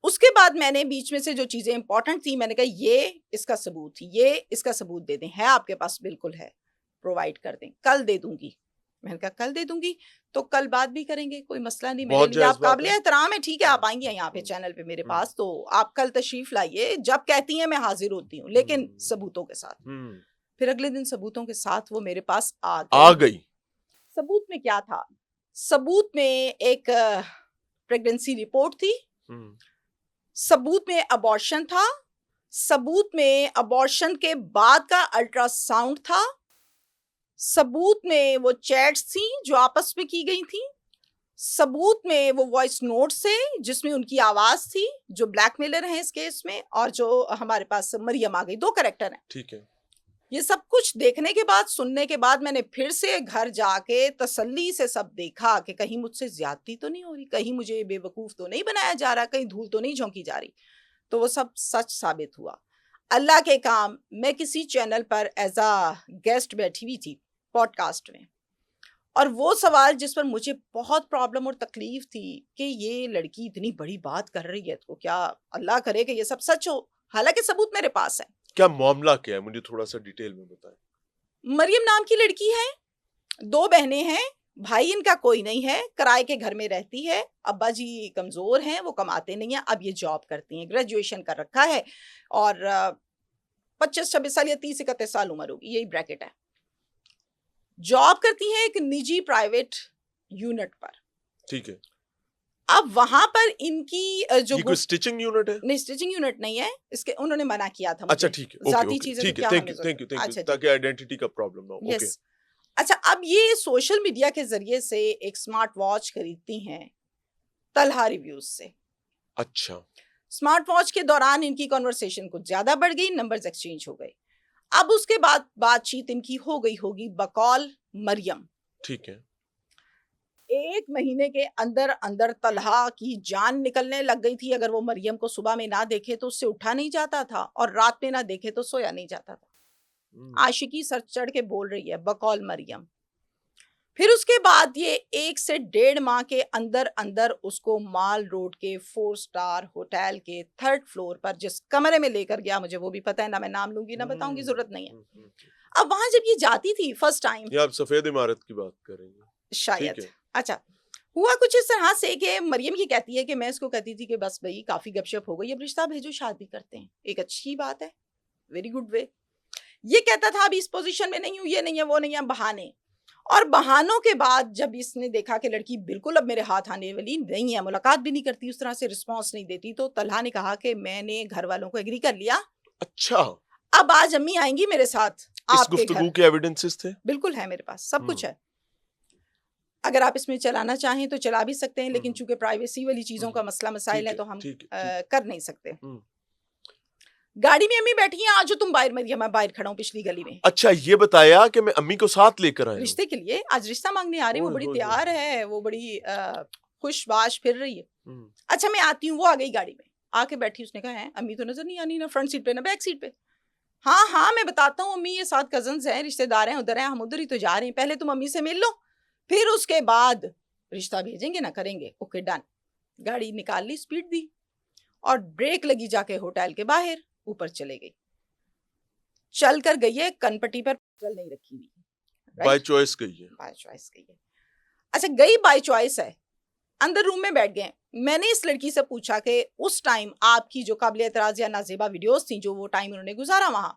اس کے بعد میں نے بیچ میں سے جو چیزیں امپورٹنٹ تھی میں نے کہا یہ اس کا ثبوت, یہ اس کا ثبوت دے دیں, ہے آپ کے پاس؟ بالکل ہے, پرووائڈ کر دیں, کل دے دوں گی. میں نے کہا کل دے دوں گی تو کل بات بھی کریں گے, کوئی مسئلہ نہیں, میرے لیے آپ قابل احترام ہے, ٹھیک ہے آپ آئیں گے یہاں پہ چینل پہ میرے پاس تو آپ کل تشریف لائیے, جب کہتی ہیں میں حاضر ہوتی ہوں, لیکن ثبوتوں کے ساتھ. پھر اگلے دن ثبوتوں کے ساتھ وہ میرے پاس آ گئی. ثبوت میں کیا تھا؟ ثبوت میں ایک پریگننسی رپورٹ تھی, ثبوت میں ابارشن تھا, ثبوت میں ابارشن کے بعد کا الٹرا ساؤنڈ تھا, ثبوت میں وہ چیٹس تھیں جو آپس میں کی گئی تھیں, ثبوت میں وہ وائس نوٹس تھے جس میں ان کی آواز تھی جو بلیک میلر ہیں اس کیس میں, اور جو ہمارے پاس مریم آ گئی, 2 کریکٹر ہیں. ٹھیک ہے. یہ سب کچھ دیکھنے کے بعد, سننے کے بعد, میں نے پھر سے گھر جا کے تسلی سے سب دیکھا کہ کہیں مجھ سے زیادتی تو نہیں ہو رہی, کہیں مجھے بے وقوف تو نہیں بنایا جا رہا, کہیں دھول تو نہیں جھونکی جا رہی. تو وہ سب سچ ثابت ہوا. اللہ کے کام, میں کسی channel per as a guest بیٹھی ہوئی تھی پوڈ کاسٹ میں, اور وہ سوال جس پر مجھے بہت پرابلم اور تکلیف تھی کہ یہ لڑکی اتنی بڑی بات کر رہی ہے تو کیا اللہ کرے کہ یہ سب سچ ہو, حالانکہ ثبوت میرے پاس ہے. کیا معاملہ کیا ہے, مجھے تھوڑا سا ڈیٹیل میں بتائیں. مریم نام کی لڑکی ہے, 2 بہنیں ہیں, بھائی ان کا کوئی نہیں ہے, کرائے کے گھر میں رہتی ہے, ابا جی کمزور ہیں, وہ کماتے نہیں ہیں, اب یہ جاب کرتی ہیں, گریجویشن کر رکھا ہے, اور 25-26 سال یا 30-31 سال عمر ہوگی, یہی بریکٹ ہے. جاب کرتی ہیں ایک نجی پرائیویٹ یونٹ پر. ٹھیک ہے. اب وہاں پر ان کی جو یہ کوئی سٹیچنگ یونٹ ہے؟ نہیں, سٹیچنگ یونٹ نہیں ہے, اس کے انہوں نے منع کیا تھا. اچھا ٹھیک ہے, ذاتی چیزیں ٹھیک ہے, تھینک یو, تاکہ آئیڈینٹی کا پرابلم نہ ہو. یس. اچھا, اب یہ سوشل میڈیا کے ذریعے سے ایک سمارٹ واچ خریدتی ہیں طلحہ ریویوز سے. اچھا. سمارٹ واچ کے دوران ان کی کنورسیشن کچھ زیادہ بڑھ گئی, نمبرز ایکسچینج ہو گئے. اب اس کے بعد بات چیت ان کی ہو گئی ہوگی بقول مریم. ٹھیک ہے. 1 مہینے کے اندر اندر طلحہ کی جان نکلنے لگ گئی تھی. اگر وہ مریم کو صبح میں نہ دیکھے تو اس سے اٹھا نہیں جاتا تھا, اور رات میں نہ دیکھے تو سویا نہیں جاتا تھا. عاشقی سر چڑھ کے بول رہی ہے بقول مریم. پھر اس کے بعد یہ 1 سے 1.5 ماہ کے اندر اندر اس کو مال روڈ کے 4 سٹار ہوٹل کے 3rd فلور پر جس کمرے میں لے کر گیا, مجھے وہ بھی پتہ ہے, نہ میں نام لوں گی نہ بتاؤں گی, ضرورت نہیں ہے. اب وہاں جب یہ جاتی تھی فرسٹ ٹائم, یہ آپ سفید عمارت کی بات کر رہی ہیں شاید. اچھا, ہوا کچھ اس طرح سے کہ مریم یہ کہتی ہے کہ میں اس کو کہتی تھی کہ بس بھائی کافی گپ شپ ہو گئی, اب رشتہ بھیجو, شادی کرتے ہیں. ایک اچھی بات ہے, ویری گڈ وے. یہ کہتا تھا ابھی اس پوزیشن میں نہیں ہوں, یہ نہیں ہے, وہ نہیں ہے, بہانے. اور بہانوں کے بعد جب اس نے دیکھا کہ لڑکی بالکل اب میرے ہاتھ آنے والی نہیں ہے, ملاقات بھی نہیں کرتی, اس طرح سے رسپانس نہیں دیتی, تو طلحہ نے کہا کہ میں نے گھر والوں کو ایگری کر لیا. اچھا. اب آج امی آئیں گی میرے ساتھ آپ کے گھر. گفتگو کے ایویڈنسز تھے؟ بالکل ہے میرے پاس, سب کچھ ہے. اگر آپ اس میں چلانا چاہیں تو چلا بھی سکتے ہیں, لیکن چونکہ پرائیویسی والی چیزوں کا مسئلہ مسائل ہے تو ہم کر نہیں سکتے. گاڑی میں امی بیٹھی ہیں, آج تم باہر مریم, میں باہر کھڑا ہوں پچھلی گلی میں. اچھا, یہ بتایا کہ میں امی کو ساتھ لے کر آیا رشتے کے لیے, آج رشتہ مانگنے آ رہی, وہ بڑی تیار ہے, وہ بڑی خوش باش پھر رہی ہے. اچھا میں آتی ہوں, وہ آ گئی گاڑی میں, آ کے بیٹھی, اس نے کہا ہے امی تو نظر نہیں آنی, نہ فرنٹ سیٹ پہ نہ بیک سیٹ پہ. ہاں میں بتاتا ہوں امی, یہ 7 کزنز ہیں, رشتے دار ہیں, ادھر ہیں, ہم ادھر ہی تو جا رہے ہیں, پہلے تم امی سے مل لو, پھر اس کے بعد رشتہ بھیجیں گے نہ کریں گے. Okay done. گاڑی نکال لی, سپیڈ دی, اور بریک لگی جا کے ہوٹل کے باہر, اوپر چلے گئی. چل کر گئی ہے, کن پٹی پر چل نہیں رکھی ہوئی, بائی چوائس گئی ہے. بائی چوائس گئی ہے. اچھا گئی بائی چوائس ہے, اندر روم میں بیٹھ گئے. میں نے اس لڑکی سے پوچھا کہ اس ٹائم آپ کی جو قابل اعتراض یا نازیبا ویڈیوز تھیں, جو وہ ٹائم انہوں نے گزارا وہاں,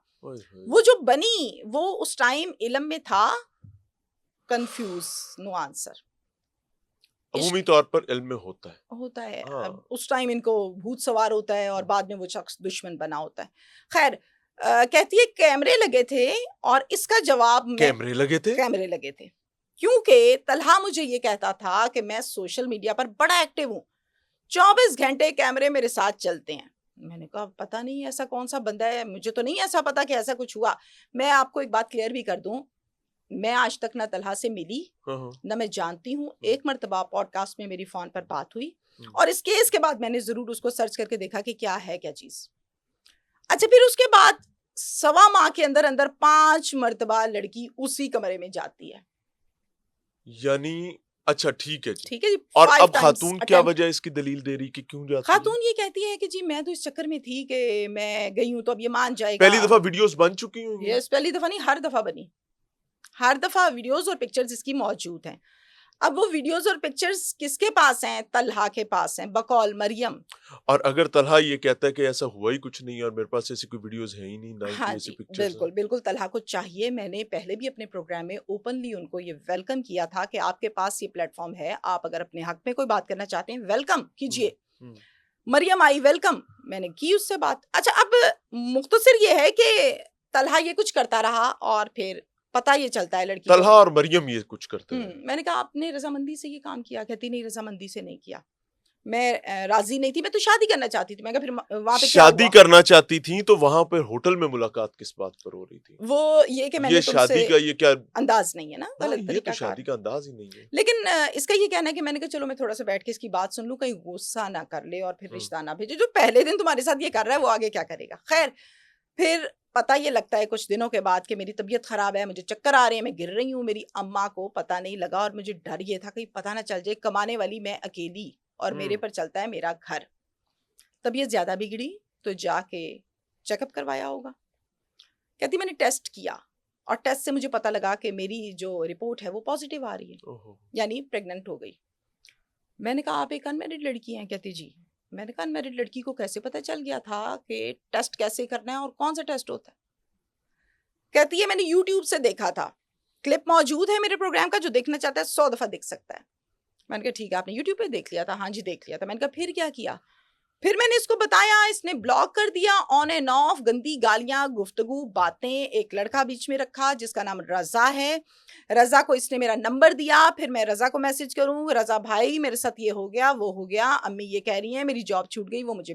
وہ جو بنی, وہ اس ٹائم علم میں تھا کنفیوز, نو آنسر. عمومی طور پر علم میں ہوتا ہے. اب اس ٹائم ان کو بھوت سوار ہوتا ہے, اور بعد میں وہ شخص دشمن بنا ہوتا ہے. خیر, کہتی ہے کیمرے لگے تھے, اور اس کا جواب کیمرے لگے تھے کیونکہ طلحہ مجھے یہ کہتا تھا کہ میں سوشل میڈیا پر بڑا ایکٹیو ہوں, 24 گھنٹے کیمرے میرے ساتھ چلتے ہیں. میں نے کہا پتہ نہیں ایسا کون سا بندہ ہے, مجھے تو نہیں ایسا پتا کہ ایسا کچھ ہوا. میں آپ کو ایک بات کلیئر بھی کر دوں, میں آج تک نہ طلحہ سے ملی, نہ میں جانتی ہوں. 1 مرتبہ پوڈ کاسٹ میں میری فون پر بات ہوئی, اور اس کیس کے بعد میں نے ضرور اس کو سرچ کر کے دیکھا کہ کیا ہے کیا چیز. اچھا, پھر اس کے بعد 1.25 ماہ کے اندر اندر 5 مرتبہ لڑکی اسی کمرے میں جاتی ہے. یعنی اچھا ٹھیک ہے جی. اور اب خاتون کیا وجہ اس کی دلیل دے رہی کہ کیوں جاتی ہے؟ خاتون یہ کہتی ہے کہ جی میں تو اس چکر میں تھی کہ میں گئی ہوں تو اب یہ مان جائے گا. پہلی دفعہ ویڈیوز بن چکی ہوں؟ یس, پہلی دفعہ نہیں, ہر دفعہ بنی, ہر دفعہ ویڈیوز اور پکچرز اس کی موجود ہیں. اب وہ ویڈیوز اور پکچرز کس کے پاس ہیں؟ طلحہ کے پاس ہیں, بقول مریم. اور اگر طلحہ یہ کہتا ہے کہ ایسا ہوا ہی کچھ نہیں اور میرے پاس ایسی کوئی ویڈیوز ہیں ہی نہیں, نہ ہی ایسی پکچرز. بالکل طلحہ کو چاہیے, میں نے پہلے بھی اپنے پروگرام میں اوپنلی ان کو یہ ویلکم کیا تھا کہ آپ کے پاس یہ پلیٹ فارم ہے, آپ اگر اپنے حق میں کوئی بات کرنا چاہتے ہیں ویلکم کیجیے. مریم آئی, ویلکم, میں نے کی اس سے بات. اچھا, اب مختصر یہ ہے کہ طلحہ یہ کچھ کرتا رہا, اور پھر پتہ یہ چلتا ہے لڑکی کو. طلحہ اور مریم یہ کچھ کرتے ہیں. میں نے کہا آپ نے رضامندی سے یہ کام کیا؟ کہتی نہیں رضامندی سے نہیں کیا, میں راضی نہیں تھی, میں تو شادی کرنا چاہتی تھی. میں کہا پھر وہاں پہ شادی کرنا چاہتی تھیں تو وہاں پہ ہوٹل میں ملاقات کس بات پر ہو رہی تھی؟ وہ یہ کہ میں نے یہ تم شادی سے کا یہ کیا انداز نہیں ہے نا, غلط یہ طریقہ تو کار. شادی کا انداز ہی نہیں ہے. لیکن اس کا یہ کہنا ہے کہ میں نے کہا چلو میں تھوڑا سا بیٹھ کے اس کی بات سن لوں, کہیں غصہ نہ کر لے اور پھر رشتہ نہ بھیجے. جو پہلے دن تمہارے ساتھ یہ کر رہا ہے وہ آگے کیا کرے گا. خیر پھر پتہ یہ لگتا ہے کچھ دنوں کے بعد کہ میری طبیعت خراب ہے, مجھے چکر آ رہے ہیں, میں گر رہی ہوں. میری اماں کو پتہ نہیں لگا اور مجھے ڈر یہ تھا کہ پتہ نہ چل جائے کمانے والی میں اکیلی اور میرے پر چلتا ہے میرا گھر. طبیعت زیادہ بگڑی تو جا کے چیک اپ کروایا ہوگا. کہتی میں نے ٹیسٹ کیا اور ٹیسٹ سے مجھے پتہ لگا کہ میری جو رپورٹ ہے وہ پازیٹیو آ رہی ہے, یعنی پریگننٹ ہو گئی. میں نے کہا آپ ایک انمیرڈ لڑکی ہیں؟ کہتی جی. میں نے کہا انمیرڈ لڑکی کو کیسے پتہ چل گیا تھا کہ ٹیسٹ کیسے کرنا ہے اور کون سا ٹیسٹ ہوتا ہے؟ کہتی ہے میں نے یوٹیوب سے دیکھا تھا, کلپ موجود ہے میرے پروگرام کا, جو دیکھنا چاہتا ہے 100 دفعہ دیکھ سکتا ہے. میں نے کہا ٹھیک ہے آپ نے یوٹیوب پہ دیکھ لیا تھا؟ ہاں جی دیکھ لیا تھا. میں نے کہا پھر کیا کیا؟ پھر میں نے اس کو بتایا, اس نے بلاک کر دیا, آن اینڈ آف گندی گالیاں, گفتگو, باتیں. ایک لڑکا بیچ میں رکھا جس کا نام رضا ہے, رضا کو اس نے میرا نمبر دیا. پھر میں رضا کو میسج کروں, رضا بھائی میرے ساتھ یہ ہو گیا وہ ہو گیا, امی یہ کہہ رہی ہیں میری جاب چھوٹ گئی. وہ مجھے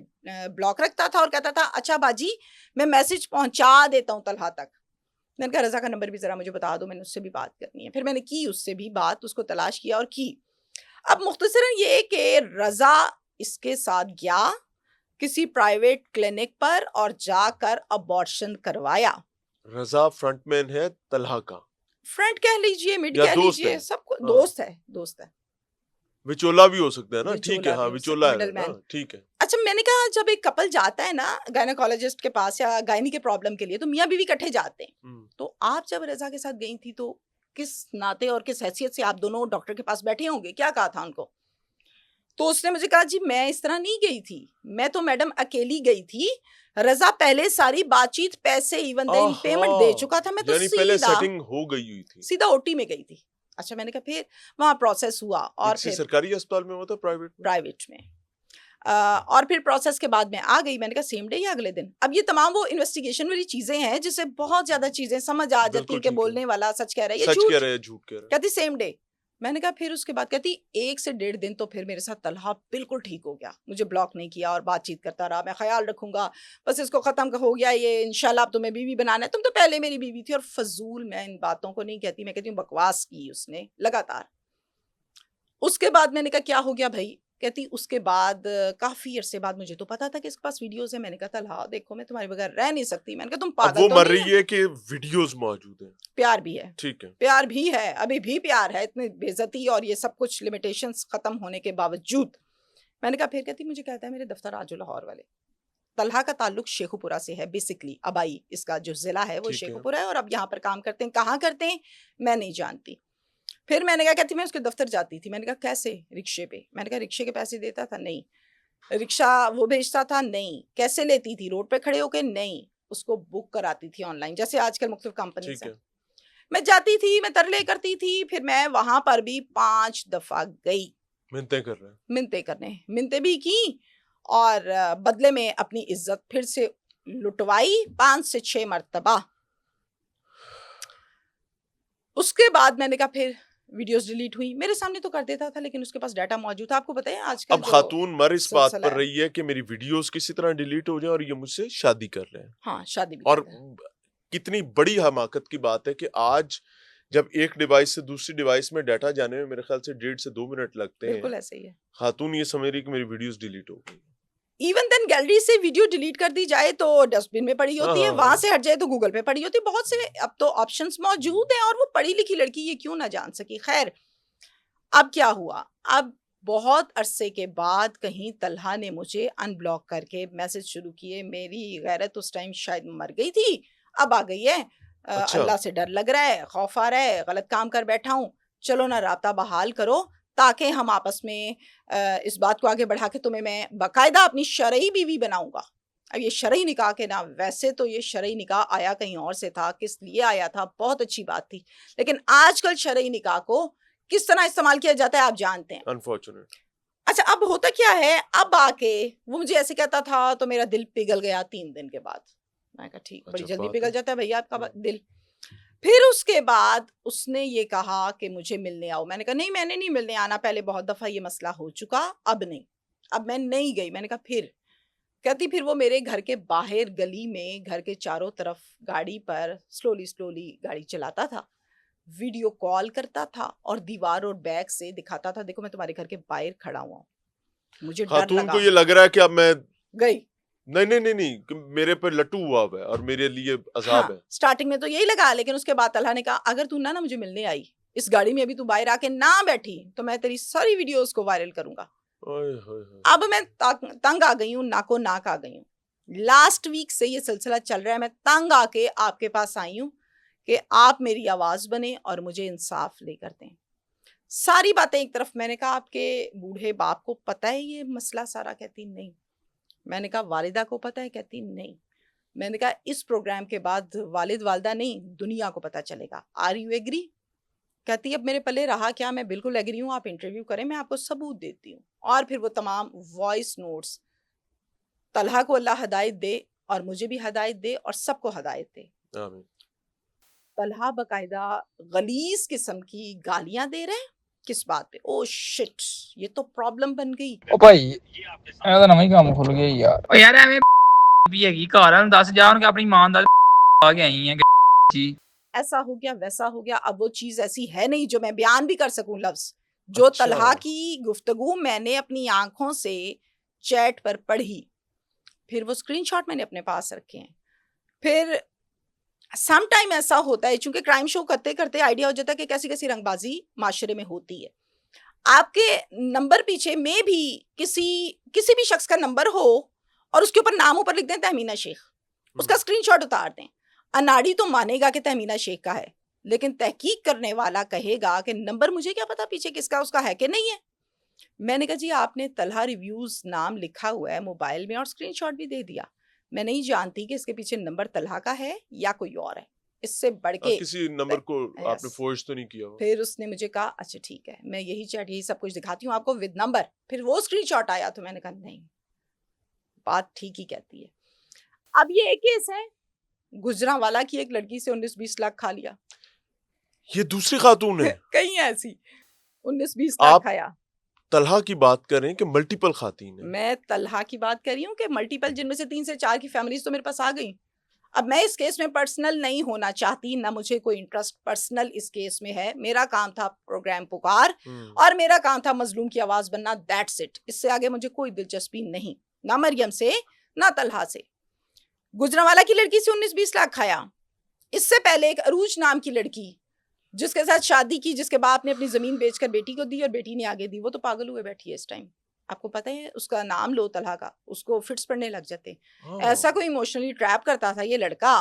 بلاک رکھتا تھا اور کہتا تھا اچھا باجی میں میسج پہنچا دیتا ہوں طلحہ تک. میں نے کہا رضا کا نمبر بھی ذرا مجھے بتا دو, میں نے اس سے بھی بات کرنی ہے. پھر میں نے کی اس سے بھی بات, اس کو تلاش کیا اور کی. اب مختصراً یہ کہ رضا اس کے ساتھ گیا کسی پرائیویٹ کلینک پر اور جا کر ابارشن کروایا. رضا فرنٹ مین ہے طلحہ کا, فرنٹ کہہ لیجئے, مڈ یا کہہ دوست لیجئے, ہے؟ سب کو دوست ہے, دوست ہے, وچولا بھی ہو سکتا ہے نا. ٹھیک ہے, وچولا ہاں بھی ہو وچولا سکتا ہے, ہے middle نا, man. ٹھیک ہے. اچھا میں نے کہا جب ایک کپل جاتا ہے نا گائنیکولوجسٹ کے پاس یا گائنی کے پرابلم کے لیے تو میاں بیوی اکٹھے جاتے ہیں. تو آپ جب رضا کے ساتھ گئی تھی تو کس ناطے اور کس حیثیت سے آپ دونوں ڈاکٹر کے پاس بیٹھے ہوں گے؟ کیا کہا تھا ان کو؟ تو اس نے مجھے کہا جی میں اس طرح نہیں گئی تھی, میں تو میڈم اکیلی گئی تھی. رضا پہلے ساری بات چیت, پیسے, ایون دین پیمنٹ دے چکا تھا. میں تو یعنی پہلے سیٹنگ ہو گئی ہوئی تھی, سیدھا اوٹی میں گئی تھی. اچھا میں نے کہا پھر وہاں پروسیس ہوا اور پھر سرکاری اسپتال میں ہوتا ہے پرائیویٹ میں, اور پھر پروسیس کے بعد میں آ گئی. میں نے کہا سیم ڈے یا اگلے دن. اب یہ تمام وہ انویسٹیگیشن والی چیزیں ہیں جس سے بہت زیادہ چیزیں سمجھ آ جاتی ہیں کہ بولنے والا سچ کہہ رہا ہے یا جھوٹ کہہ رہا ہے. کہتی سیم ڈے. میں نے کہا پھر اس کے بعد کہتی 1 سے 1.5 دن تو پھر میرے ساتھ طلحہ بالکل ٹھیک ہو گیا, مجھے بلاک نہیں کیا اور بات چیت کرتا رہا, میں خیال رکھوں گا, بس اس کو ختم ہو گیا یہ, انشاءاللہ اب تمہیں بیوی بنانا ہے, تم تو پہلے میری بیوی تھی. اور فضول میں ان باتوں کو نہیں کہتی, میں کہتی ہوں بکواس کی اس نے لگاتار. اس کے بعد میں نے کہا کیا ہو گیا بھائی؟ کہتی اس کے بعد کافی عرصے بعد مجھے تو پتا تھا کہ اس کے پاس ویڈیوز ہیں. میں نے کہا طلحہ دیکھو میں تمہارے بغیر رہ نہیں سکتی. میں نے کہا تم پاگل تو مر نہیں رہی ہے کہ ویڈیوز موجود ہیں. پیار بھی ہے, ٹھیک ہے, پیار بھی ہے, ابھی بھی پیار ہے, اتنی بے عزتی اور یہ سب کچھ لمیٹیشنز ختم ہونے کے باوجود. میں نے کہا پھر کہتی مجھے کہتا ہے میرے دفتر آجو لاہور والے. طلحہ کا تعلق شیخو پورہ سے ہے, بیسکلی ابائی اس کا جو ضلع ہے وہ شیخو پورہ ہے, اور اب یہاں پر کام کرتے ہیں. کہاں کرتے ہیں میں نہیں جانتی. پھر میں نے کہا کہتی میں اس کے دفتر جاتی تھی. میں نے کہا کیسے؟ رکشے پہ. میں نے کہا رکشے کے پیسے دیتا تھا؟ نہیں. رکشہ وہ بھیجتا تھا؟ نہیں. کیسے لیتی تھی؟ روڈ پہ کھڑے ہو کے؟ نہیں. اس کو بک کراتی تھی آن لائن, جیسے آج کل مختلف کمپنیز ہیں. میں جاتی تھی, میں ترلے کرتی تھی. پھر میں وہاں پر بھی 5 دفعہ گئی منتیں کرنے, منتیں بھی کی اور بدلے میں اپنی عزت پھر سے لٹوائی 5 سے 6 مرتبہ. اس کے بعد میں نے کہا پھر ویڈیوز ڈیلیٹ ہوئی. میرے سامنے تو کر دیتا تھا لیکن اس کے پاس ڈیٹا موجود تھا. آپ کو پتہ ہے آج کل اب خاتون مر اس بات پر رہی ہے کہ میری ویڈیوز کسی طرح ڈیلیٹ ہو جائیں اور یہ مجھ سے شادی کر لیں. ہاں شادی بھی. اور کتنی بڑی حماقت کی بات ہے کہ آج جب ایک ڈیوائس سے دوسری ڈیوائس میں ڈیٹا جانے میں میرے خیال سے 1.5 سے 2 منٹ لگتے ہیں. بالکل ایسے ہی ہے. خاتون یہ سمجھ رہی کہ میری ویڈیوز ڈیلیٹ ہو گئی. ایون دین گیلری سے ویڈیو ڈیلیٹ کر دی جائے تو ڈسٹ بن میں پڑی ہوتی ہے, وہاں سے ہٹ جائے تو گوگل پہ پڑی ہوتی ہے. بہت سے اب تو آپشنز موجود ہیں اور وہ پڑھی لکھی لڑکی یہ کیوں نہ جان سکی. خیر اب کیا ہوا, اب بہت عرصے کے بعد کہیں طلحہ نے مجھے ان بلاک کر کے میسج شروع کیے. میری غیرت اس ٹائم شاید مر گئی تھی, اب آ گئی ہے. اللہ سے ڈر لگ رہا ہے, خوف آ رہا ہے, غلط کام کر بیٹھا ہوں, چلو نا رابطہ بحال کرو تاکہ ہم آپس میں اس بات کو آگے بڑھا کے تمہیں میں باقاعدہ اپنی شرعی بیوی بناؤں گا. اب یہ شرعی نکاح کے نا, ویسے تو یہ شرعی نکاح آیا کہیں اور سے تھا, کس لیے آیا تھا بہت اچھی بات تھی, لیکن آج کل شرعی نکاح کو کس طرح استعمال کیا جاتا ہے آپ جانتے ہیں. انفارچونیٹ. اچھا اب ہوتا کیا ہے, اب آ کے وہ مجھے ایسے کہتا تھا تو میرا دل پگھل گیا 3 دن کے بعد. میں کہا ٹھیک, بڑی جلدی پگھل جاتا ہے بھیا آپ کا دل. پھر اس کے بعد اس نے یہ کہا کہ مجھے ملنے آؤ. میں نے کہا نہیں میں نے نہیں ملنے آنا, پہلے بہت دفعہ یہ مسئلہ ہو چکا, اب نہیں. اب میں نہیں گئی. میں نے کہا پھر کہتی پھر وہ میرے گھر کے باہر گلی میں گھر کے چاروں طرف گاڑی پر سلولی گاڑی چلاتا تھا, ویڈیو کال کرتا تھا اور دیوار اور بیگ سے دکھاتا تھا دیکھو میں تمہارے گھر کے باہر کھڑا ہوا ہوں. مجھے ڈر خاتون لگا, کو یہ لگ رہا ہے کہ اب میں گئی. نہیں کہ میرے پہ لٹو ہوا ہوا ہے اور میرے لیے عذاب ہے. سٹارٹنگ میں تو یہی لگا, لیکن اس کے بعد طلحہ نے کہا اگر تو نہ مجھے ملنے آئی اس گاڑی میں ابھی تو باہر آ کے نہ بیٹھی تو میں تیری ساری ویڈیوز کو وائرل کروں گا. اب میں تنگ آ گئی ہوں, ناکو ناک آ گئی ہوں. لاسٹ ویک سے یہ سلسلہ چل رہا ہے, میں تنگ آ کے آپ کے پاس آئی ہوں کہ آپ میری آواز بنے اور مجھے انصاف لے کر دیں. ساری باتیں ایک طرف. میں نے کہا آپ کے بوڑھے باپ کو پتہ ہے یہ مسئلہ سارا؟ کہتی نہیں. میں نے کہا والدہ کو پتہ ہے؟ کہتی نہیں. میں نے کہا اس پروگرام کے بعد والد والدہ نہیں دنیا کو پتہ چلے گا. Are you agree? کہتی اب میرے پلے رہا کیا, میں بالکل ایگری ہوں, آپ انٹرویو کریں میں آپ کو ثبوت دیتی ہوں. اور پھر وہ تمام وائس نوٹس, طلحہ کو اللہ ہدایت دے اور مجھے بھی ہدایت دے اور سب کو ہدایت دے. آمین. طلحہ باقاعدہ غلیظ قسم کی گالیاں دے رہے ہیں. کس بات پہ؟ او شٹ, یہ تو پرابلم بن گئی. او بھائی ایسا نہ ہی کام کھل گیا یار. او یار ایویں بھی ہے کی گھر والوں دس جا ان کے اپنی مان دا آ کے آئی ہیں جی. ایسا ہو گیا ویسا ہو گیا. اب وہ چیز ایسی ہے نہیں جو میں بیان بھی کر سکوں لفظ. جو طلحہ کی گفتگو میں نے اپنی آنکھوں سے چیٹ پر پڑھی, پھر وہ اسکرین شاٹ میں نے اپنے پاس رکھے ہیں. پھر سم ٹائم ایسا ہوتا ہے چونکہ کرائم شو کرتے کرتے آئیڈیا ہو جاتا ہے کہ کیسی کیسی رنگ بازی معاشرے میں ہوتی ہے. آپ کے نمبر پیچھے میں بھی کسی بھی شخص کا نمبر ہو اور اس کے اوپر نام اوپر لکھ دیں تہمینہ شیخ, اس کا اسکرین شاٹ اتار دیں. اناڑی تو مانے گا کہ تہمینہ شیخ کا ہے, لیکن تحقیق کرنے والا کہے گا کہ نمبر مجھے کیا پتا پیچھے کس کا, اس کا ہے کہ نہیں ہے. میں نے کہا جی آپ نے طلحہ ریویوز نام لکھا ہوا ہے موبائل میں اور اسکرین شاٹ بھی دے دیا. میں نہیں جانتی کہ اس کے پیچھے نمبر طلحہ کا ہے یا کوئی اور ہے. اس سے بڑھ کے کسی نمبر کو آپ نے فورج تو نہیں کیا. پھر اس نے مجھے کہا اچھا ٹھیک ہے میں یہی چیٹ یہی سب کچھ دکھاتی ہوں آپ کو ود نمبر. پھر وہ اسکرین شاٹ آیا تو میں نے کہا نہیں بات ٹھیک ہی کہتی ہے. اب یہ ایک کیس ہے گجرانوالا کی ایک لڑکی سے 19-20 لاکھ کھا لیا. یہ دوسری خاتون ہے کہیں ایسی 19-20 لاکھ کھایا. طلحہ کی بات کریں کہ ملٹیپل خواتین ہیں. میں طلحہ کی بات کر رہی ہوں کہ ملٹیپل, جن میں سے 3 سے 4 کی فیملیز تو میرے پاس آ گئی. اب میں اس کیس میں پرسنل نہیں ہونا چاہتی, نہ مجھے کوئی انٹرسٹ پرسنل اس کیس میں ہے. میرا کام تھا پروگرام پکار اور میرا کام تھا مظلوم کی آواز بننا, دیٹس اٹ. اس سے آگے مجھے کوئی دلچسپی نہیں, نہ مریم سے نہ طلحہ سے. گجرانوالا کی لڑکی سے 19-20 لاکھ کھایا. اس سے پہلے ایک عروج نام کی لڑکی جس کے ساتھ شادی کی, جس کے باپ نے اپنی زمین بیچ کر بیٹی کو دی اور بیٹی نے آگے دی, وہ تو پاگل ہوئے بیٹھی ہے اس ٹائم. آپ کو پتہ ہے اس کا نام لو طلحہ کا, اس کو فٹس پڑنے لگ جاتے. ایسا کوئی ایموشنلی ٹریپ کرتا تھا یہ لڑکا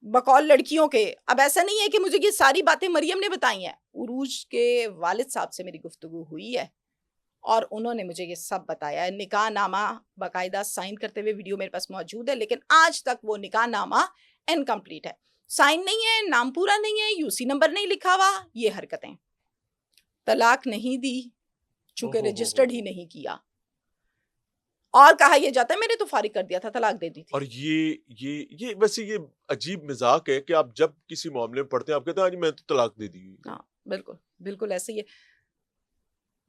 بقول لڑکیوں کے. اب ایسا نہیں ہے کہ مجھے یہ ساری باتیں مریم نے بتائی ہیں, عروج کے والد صاحب سے میری گفتگو ہوئی ہے اور انہوں نے مجھے یہ سب بتایا ہے. نکاح نامہ باقاعدہ سائن کرتے ہوئے ویڈیو میرے پاس موجود ہے, لیکن آج تک وہ نکاح نامہ انکمپلیٹ ہے, سائن نہیں ہے, نام پورا نہیں ہے, UC نمبر نہیں لکھا ہوا. یہ حرکتیں. طلاق نہیں دی چونکہ رجسٹرڈ ہی نہیں کیا, اور کہا یہ جاتا ہے میں نے تو فارغ کر دیا تھا, طلاق دے دی تھی. اور یہ ویسے یہ عجیب مذاق ہے کہ آپ جب کسی معاملے میں پڑھتے ہیں آپ کہتے ہیں میں تو طلاق دے دی. ہاں بالکل ایسے ہی ہے.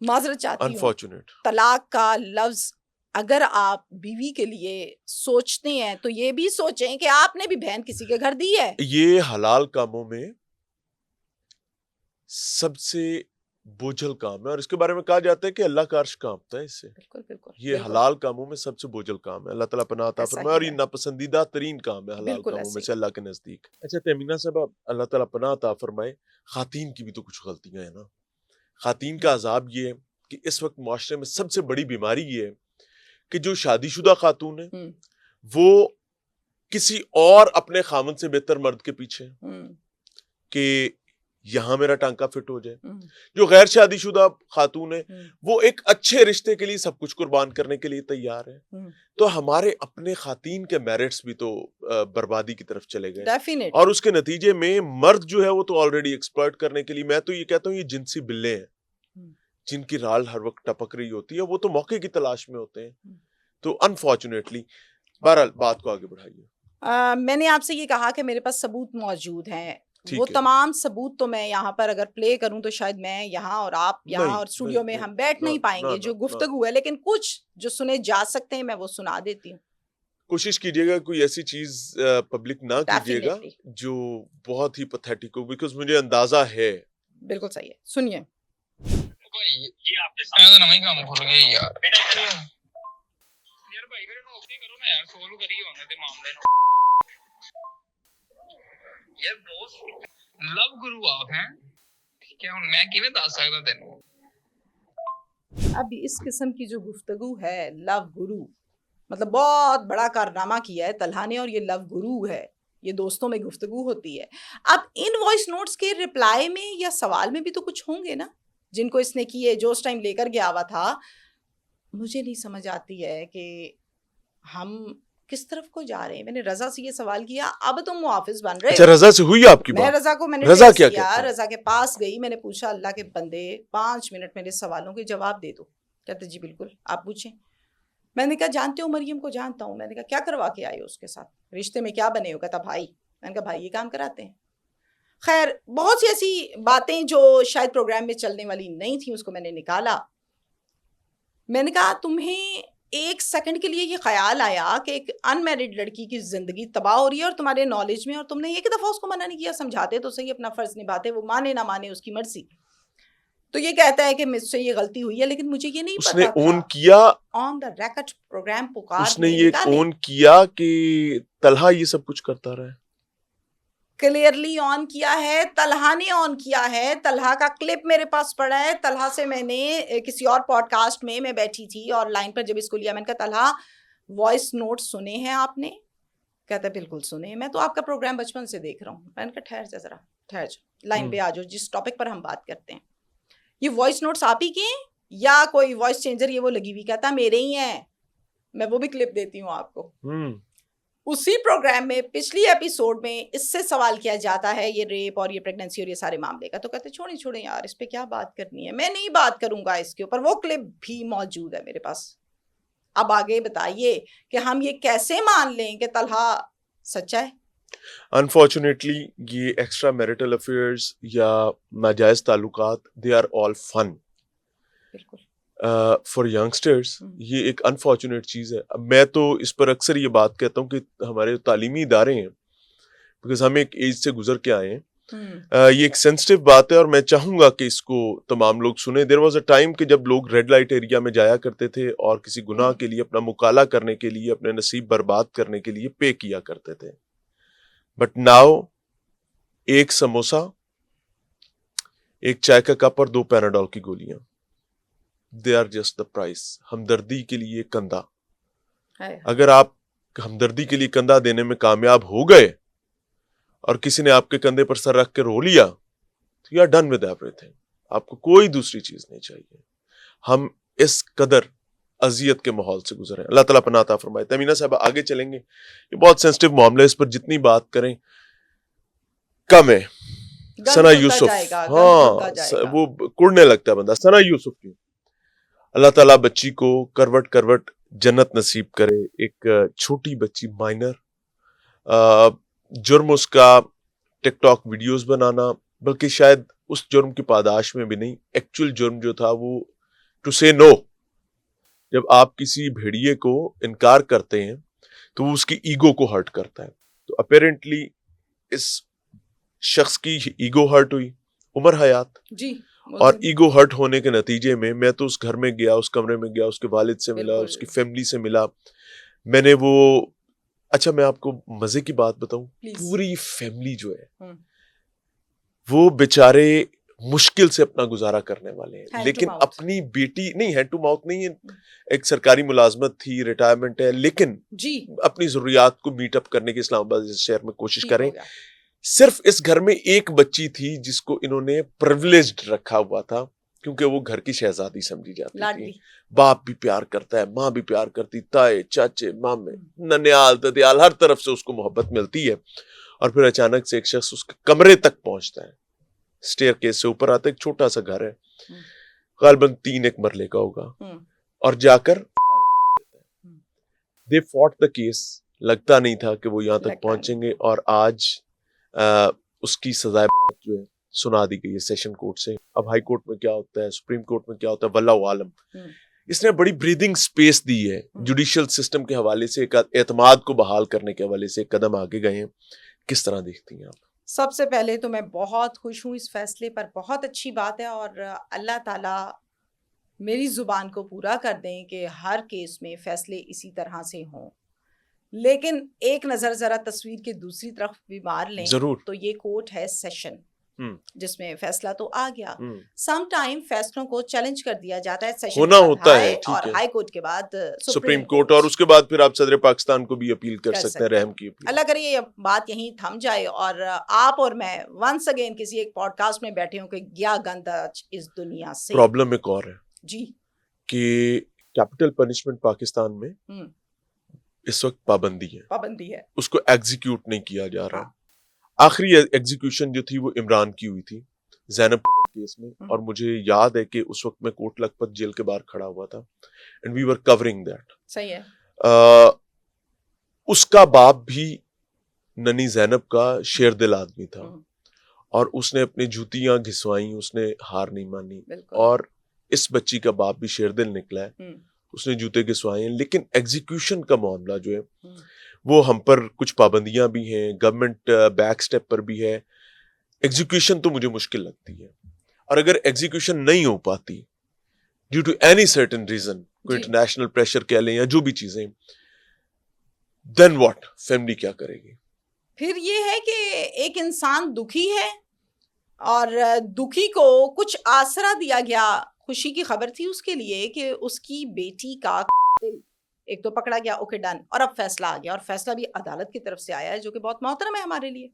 معذرت چاہتی ہوں. انفارچونیٹ. طلاق کا لفظ اگر آپ بیوی کے لیے سوچتے ہیں تو یہ بھی سوچیں کہ آپ نے بھی بہن کسی کے گھر دی ہے. یہ حلال کاموں میں سب سے بوجھل کام ہے, اور اس کے بارے میں کہا جاتا ہے کہ اللہ کا عرش کانپتا ہے اس سے. بالکل یہ حلال کاموں میں سب سے بوجھل کام ہے. اللہ تعالیٰ پناہ عطا فرمائے. اور یہ ناپسندیدہ ترین کام ہے حلال کاموں میں سے اللہ کے نزدیک. اچھا تہمینہ صاحب, اللہ تعالیٰ پناہ عطا فرمائے, خواتین کی بھی تو کچھ غلطیاں ہیں نا. خواتین کا عذاب یہ ہے کہ اس وقت معاشرے میں سب سے بڑی بیماری یہ ہے کہ جو شادی شدہ خاتون ہیں وہ کسی اور اپنے خامن سے بہتر مرد کے پیچھے کہ یہاں میرا ٹانکا فٹ ہو جائے. جو غیر شادی شدہ خاتون ہیں وہ ایک اچھے رشتے کے لیے سب کچھ قربان کرنے کے لیے تیار ہیں. تو ہمارے اپنے خواتین کے میرٹس بھی تو بربادی کی طرف چلے گئے, اور اس کے نتیجے میں مرد جو ہے وہ تو آلریڈی ایکسپلائٹ کرنے کے لیے, میں تو یہ کہتا ہوں یہ جنسی بلے ہیں جن کی رال ہر وقت ٹپک رہی ہوتی ہے, وہ تو موقع کی تلاش میں ہوتے ہیں. تو انفارچونیٹلی بہرحال بات کو آگے بڑھائیے. میں نے آپ سے یہ کہا کہ میرے پاس ثبوت موجود ہیں. ٹھیک وہ ہے تمام ثبوت تو میں یہاں پر اگر پلے کروں تو شاید میں یہاں اور آپ یہاں نہیں اور اسٹوڈیو میں نہیں ہم بیٹھ نہیں پائیں گے جو گفتگو ہے، لیکن کچھ جو سنے جا سکتے ہیں میں وہ سنا دیتی ہوں. کوشش کیجیے گا کوئی ایسی چیز پبلک نہ کیجیے گا ڈیفینیٹلی جو بہت ہی پتھیٹک ہو، بیکاز مجھے اندازہ ہے. بالکل صحیح ہے. سنیے. یہ آپ کے ساتھ نہ ہی کام کھل گیا یار بھائی میرے نوکری کرو نا یار سولو کریے ہونے تے معاملے نو یار دوست لو گرو آپ ہیں ٹھیک ہے ہن میں کیویں دس سکدا تینوں. اب اس قسم کی جو گفتگو ہے لو گرو مطلب بہت بڑا کارنامہ کیا ہے طلحہ نے، اور یہ لو گرو ہے، یہ دوستوں میں گفتگو ہوتی ہے. اب ان وائس نوٹس کے رپلائی میں یا سوال میں بھی تو کچھ ہوں گے نا جن کو اس نے کیے جو اس ٹائم لے کر گیا ہوا تھا. مجھے نہیں سمجھ آتی ہے کہ ہم کس طرف کو جا رہے ہیں. میں نے رضا سے یہ سوال کیا، اب تم محافظ بن رہے اچھا ہو. رضا سے ہوئی آپ کی میں بات؟ رضا کو میں نے رضا ٹیکسٹ کیا کیا، کہتے ہیں؟ رضا کے پاس گئی، میں نے پوچھا اللہ کے بندے 5 منٹ میرے سوالوں کے جواب دے دو. کہتے جی بالکل آپ پوچھیں. میں نے کہا جانتے ہو مریم کو؟ جانتا ہوں. میں نے کہا کیا کروا کے آئے ہو اس کے ساتھ، رشتے میں کیا بنے ہو؟ کہتا بھائی. میں نے کہا بھائی یہ کام کراتے ہیں. خیر بہت سی ایسی باتیں جو شاید پروگرام میں چلنے والی نہیں تھیں اس کو میں نے نکالا. میں نے کہا تمہیں 1 سیکنڈ کے لیے یہ خیال آیا کہ ایک ان میرڈ لڑکی کی زندگی تباہ ہو رہی ہے اور تمہارے نالج میں، اور تم نے ایک دفعہ اس کو منع نہیں کیا؟ سمجھاتے تو صحیح، اپنا فرض نبھاتے، وہ مانے نہ مانے اس کی مرضی. تو یہ کہتا ہے کہ مجھ سے یہ غلطی ہوئی ہے، لیکن مجھے یہ نہیں اس نے پتا اون تھا. کیا، آن دا ریکارڈ پروگرام پکار اس نے میں یہ نکالے اون کیا کہ طلحہ یہ سب کچھ کرتا رہا ہے. کلیئرلی آن کیا ہے. طلحہ نے آن کیا ہے. طلحہ کا کلپ میرے پاس پڑا ہے. طلحہ سے میں نے کسی اور پوڈ کاسٹ میں بیٹھی تھی اور لائن پر جب اس کو لیا میں نے کہا طلحہ وائس نوٹ سنے ہیں آپ نے؟ کہتا ہے بالکل سنے. میں تو آپ کا پروگرام بچپن سے دیکھ رہا ہوں. میں نے کہا ٹھہر جا ذرا، ٹھہر جا، لائن پہ آ جاؤ، جس ٹاپک پر ہم بات کرتے ہیں. یہ وائس نوٹس آپ ہی کے ہیں یا کوئی وائس چینجر یہ وہ لگی ہوئی؟ کہتا میرے ہی ہیں. میں وہ بھی کلپ دیتی ہوں آپ کو. اسی پروگرام میں پچھلی ایپیسوڈ میں اس سے سوال کیا جاتا ہے یہ ریپ اور یہ پریگننسی اور یہ سارے معاملے کا، تو کہتے چھوڑیں یار اس پہ کیا بات کرنی ہے، میں نہیں بات کروں گا اس کے اوپر. وہ کلپ بھی موجود ہے میرے پاس. اب آگے بتائیے کہ ہم یہ کیسے مان لیں کہ طلحہ سچا ہے؟ انفارچونیٹلی یہ ایکسٹرا میریٹل افیئرز یا ناجائز تعلقات دے آر آل فن بالکل فار ینگسٹرز. یہ ایک انفارچونیٹ چیز ہے. میں تو اس پر اکثر یہ بات کہتا ہوں کہ ہمارے تعلیمی ادارے ہیں، بیکاز ہم ایک ایج سے گزر کے آئے ہیں، یہ ایک سینسٹیو بات ہے اور میں چاہوں گا کہ اس کو تمام لوگ سنیں. دیر واز اے ٹائم کہ جب لوگ ریڈ لائٹ ایریا میں جایا کرتے تھے اور کسی گناہ کے لیے، اپنا مکالہ کرنے کے لیے، اپنے نصیب برباد کرنے کے لیے پے کیا کرتے تھے. بٹ ناؤ ایک سموسا، ایک چائے کا کپ اور 2 پیناڈول کی گولیاں، they are just the price. ہمدردی کے لیے کندھا. اگر آپ ہمدردی کے لیے کندھا دینے میں کامیاب ہو گئے اور کسی نے آپ کے کندھے پر سر رکھ کے رو لیا تو یو آر ڈن ود ایوری تھنگ. آپ کو کوئی دوسری چیز نہیں چاہیے. ہم اس قدر اذیت کے ماحول سے گزرے ہیں. اللہ تعالیٰ پناہ عطا فرمائے. تمینہ صاحبہ آگے چلیں گے. یہ بہت سینسٹیو معاملہ ہے، اس پر جتنی بات کریں کم ہے. ثنا یوسف، ہاں وہ کڑنے لگتا ہے بندہ. ثنا یوسف کی اللہ تعالیٰ بچی کو کروٹ کروٹ جنت نصیب کرے. ایک چھوٹی بچی مائنر، جرم اس کا ٹک ٹاک ویڈیوز بنانا، بلکہ شاید اس جرم کی پاداش میں بھی نہیں. ایکچوئل جرم جو تھا وہ ٹو سے نو. جب آپ کسی بھیڑیے کو انکار کرتے ہیں تو وہ اس کی ایگو کو ہرٹ کرتا ہے. تو اپیرنٹلی اس شخص کی ایگو ہرٹ ہوئی، عمر حیات جی. اور ایگو ہرٹ ہونے کے نتیجے میں تو اس گھر میں گیا، اس کمرے میں گیا، اس کے والد سے ملا، اس کی فیملی سے ملا. میں نے وہ اچھا میں آپ کو مزے کی بات بتاؤں، پوری فیملی جو ہے وہ بیچارے مشکل سے اپنا گزارا کرنے والے ہیں، لیکن اپنی بیٹی نہیں، ہینڈ ٹو ماؤتھ نہیں ہے، ایک سرکاری ملازمت تھی، ریٹائرمنٹ ہے، لیکن اپنی ضروریات کو میٹ اپ کرنے کی اسلام آباد شہر میں کوشش کریں. صرف اس گھر میں ایک بچی تھی جس کو انہوں نے پریولیجڈ رکھا ہوا تھا کیونکہ وہ گھر کی شہزادی سمجھی جاتی تھی. باپ بھی پیار کرتا ہے، ماں بھی پیار کرتی، تائے چاچے مامے ننیال ددیال ہر طرف سے اس کو محبت ملتی ہے. اور پھر اچانک سے ایک شخص اس کے کمرے تک پہنچتا ہے، سٹیئر کیس سے اوپر آتا ہے. ایک چھوٹا سا گھر ہے، غالباً 3 مرلے کا ہوگا، اور جا کر دے فوٹ دا کیس. لگتا نہیں تھا کہ وہ یہاں تک پہنچیں گے. اور آج اس کی سزائے موت جو ہے سنا دی گئی ہے سیشن کورٹ سے. اب ہائی کورٹ میں کیا ہوتا ہے, سپریم کورٹ میں کیا ہوتا ہے, واللہ عالم. اس نے بڑی بریدنگ سپیس دی ہے جوڈیشل سسٹم کے حوالے سے, اعتماد کو بحال کرنے کے حوالے سے ایک قدم آگے گئے ہیں. کس طرح دیکھتی ہیں آپ؟ سب سے پہلے تو میں بہت خوش ہوں اس فیصلے پر, بہت اچھی بات ہے, اور اللہ تعالیٰ میری زبان کو پورا کر دیں کہ ہر کیس میں فیصلے اسی طرح سے ہوں. لیکن ایک نظر ذرا تصویر کے دوسری طرف بھی مار لیں ضرور. تو یہ کورٹ ہے سیشن, جس میں فیصلہ تو آ گیا. سم ٹائم فیصلوں کو چیلنج کر دیا جاتا ہے سیشن ہونا ہوتا ہے, اور ہائی کورٹ کے بعد سپریم کورٹ, اور اس کے بعد پھر آپ صدر پاکستان کو بھی اپیل کر سکتے ہیں, رحم کی اپیل. اللہ کرے یہ بات یہیں تھم جائے اور آپ اور میں ونس اگین کسی ایک پوڈ کاسٹ میں بیٹھے ہوں کہ گیا گندا اس دنیا سے. پرابلم ایک اور ہے جی کہ کیپٹل پنشمنٹ پاکستان میں اس وقت پابندی ہے, اس کو ایگزیکیوٹ نہیں کیا جا رہا. آخری ایگزیکیوشن جو تھی وہ عمران کی ہوئی تھی زینب کیس میں, اور مجھے یاد ہے کہ اس وقت میں کوٹ لکھپت جیل کے باہر کھڑا ہوا تھا, and we were covering that. صحیح ہے. اس کا باپ بھی ننی زینب کا شیر دل آدمی تھا, اور اس نے اپنی جوتیاں گھسوائیں, اس نے ہار نہیں مانی. اور اس بچی کا باپ بھی شیر دل نکلا ہے, اس نے جوتے گھسوائے ہیں. لیکن ایگزیکیوشن کا معاملہ جو ہے وہ ہم پر کچھ پابندیاں بھی ہیں, گورنمنٹ بیک سٹیپ پر بھی ہے. ایگزیکیوشن تو مجھے مشکل لگتی ہے, اور اگر ایگزیکیوشن نہیں ہو پاتی due to any certain reason, کوئی انٹرنیشنل پریشر کہہ لیں یا جو بھی چیزیں, دین واٹ, فیملی کیا کرے گی؟ پھر یہ ہے کہ ایک انسان دکھی ہے اور دکھی کو کچھ آسرا دیا گیا. خوشی کی خبر تھی اس کے لیے کہ اس کی بیٹی کا ایک تو پکڑا گیا, اوکے ڈن, اور اب فیصلہ آ گیا, اور فیصلہ بھی عدالت کی طرف سے آیا ہے جو کہ بہت محترم ہے ہمارے لیے.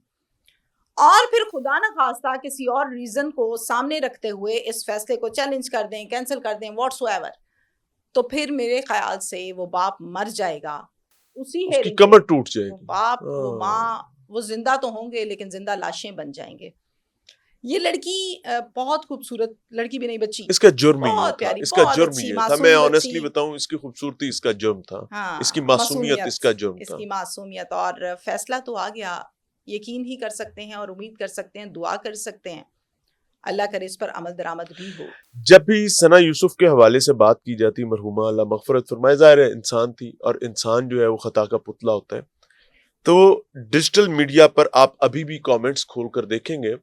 اور پھر خدا نہ خواستہ کسی اور ریزن کو سامنے رکھتے ہوئے اس فیصلے کو چیلنج کر دیں, کینسل کر دیں, واٹس ایور, تو پھر میرے خیال سے وہ باپ مر جائے گا, اسی اس کی کمر ٹوٹ جائے گی. باپ وہ ماں وہ زندہ تو ہوں گے لیکن زندہ لاشیں بن جائیں گے. یہ لڑکی بہت خوبصورت لڑکی بھی نہیں, بچی اس کا جرم ہی تھا, اس کا جرم ہی تھا. میں آنیسٹلی بتاؤں, اس کی خوبصورتی اس کا جرم تھا, اس کی معصومیت اس کا جرم تھا, اس کی معصومیت. اور فیصلہ تو آ گیا, یقین ہی کر سکتے ہیں اور امید کر سکتے ہیں, دعا کر سکتے ہیں, اللہ کرے اس پر عمل درآمد بھی ہو. جب بھی ثنا یوسف کے حوالے سے بات کی جاتی, مرحومہ اللہ مغفرت فرمائے, ظاہر ہے انسان تھی, اور انسان جو ہے وہ خطا کا پتلا ہوتا ہے. تو ڈیجیٹل میڈیا پر آپ ابھی بھی کامنٹس کھول کر دیکھیں گے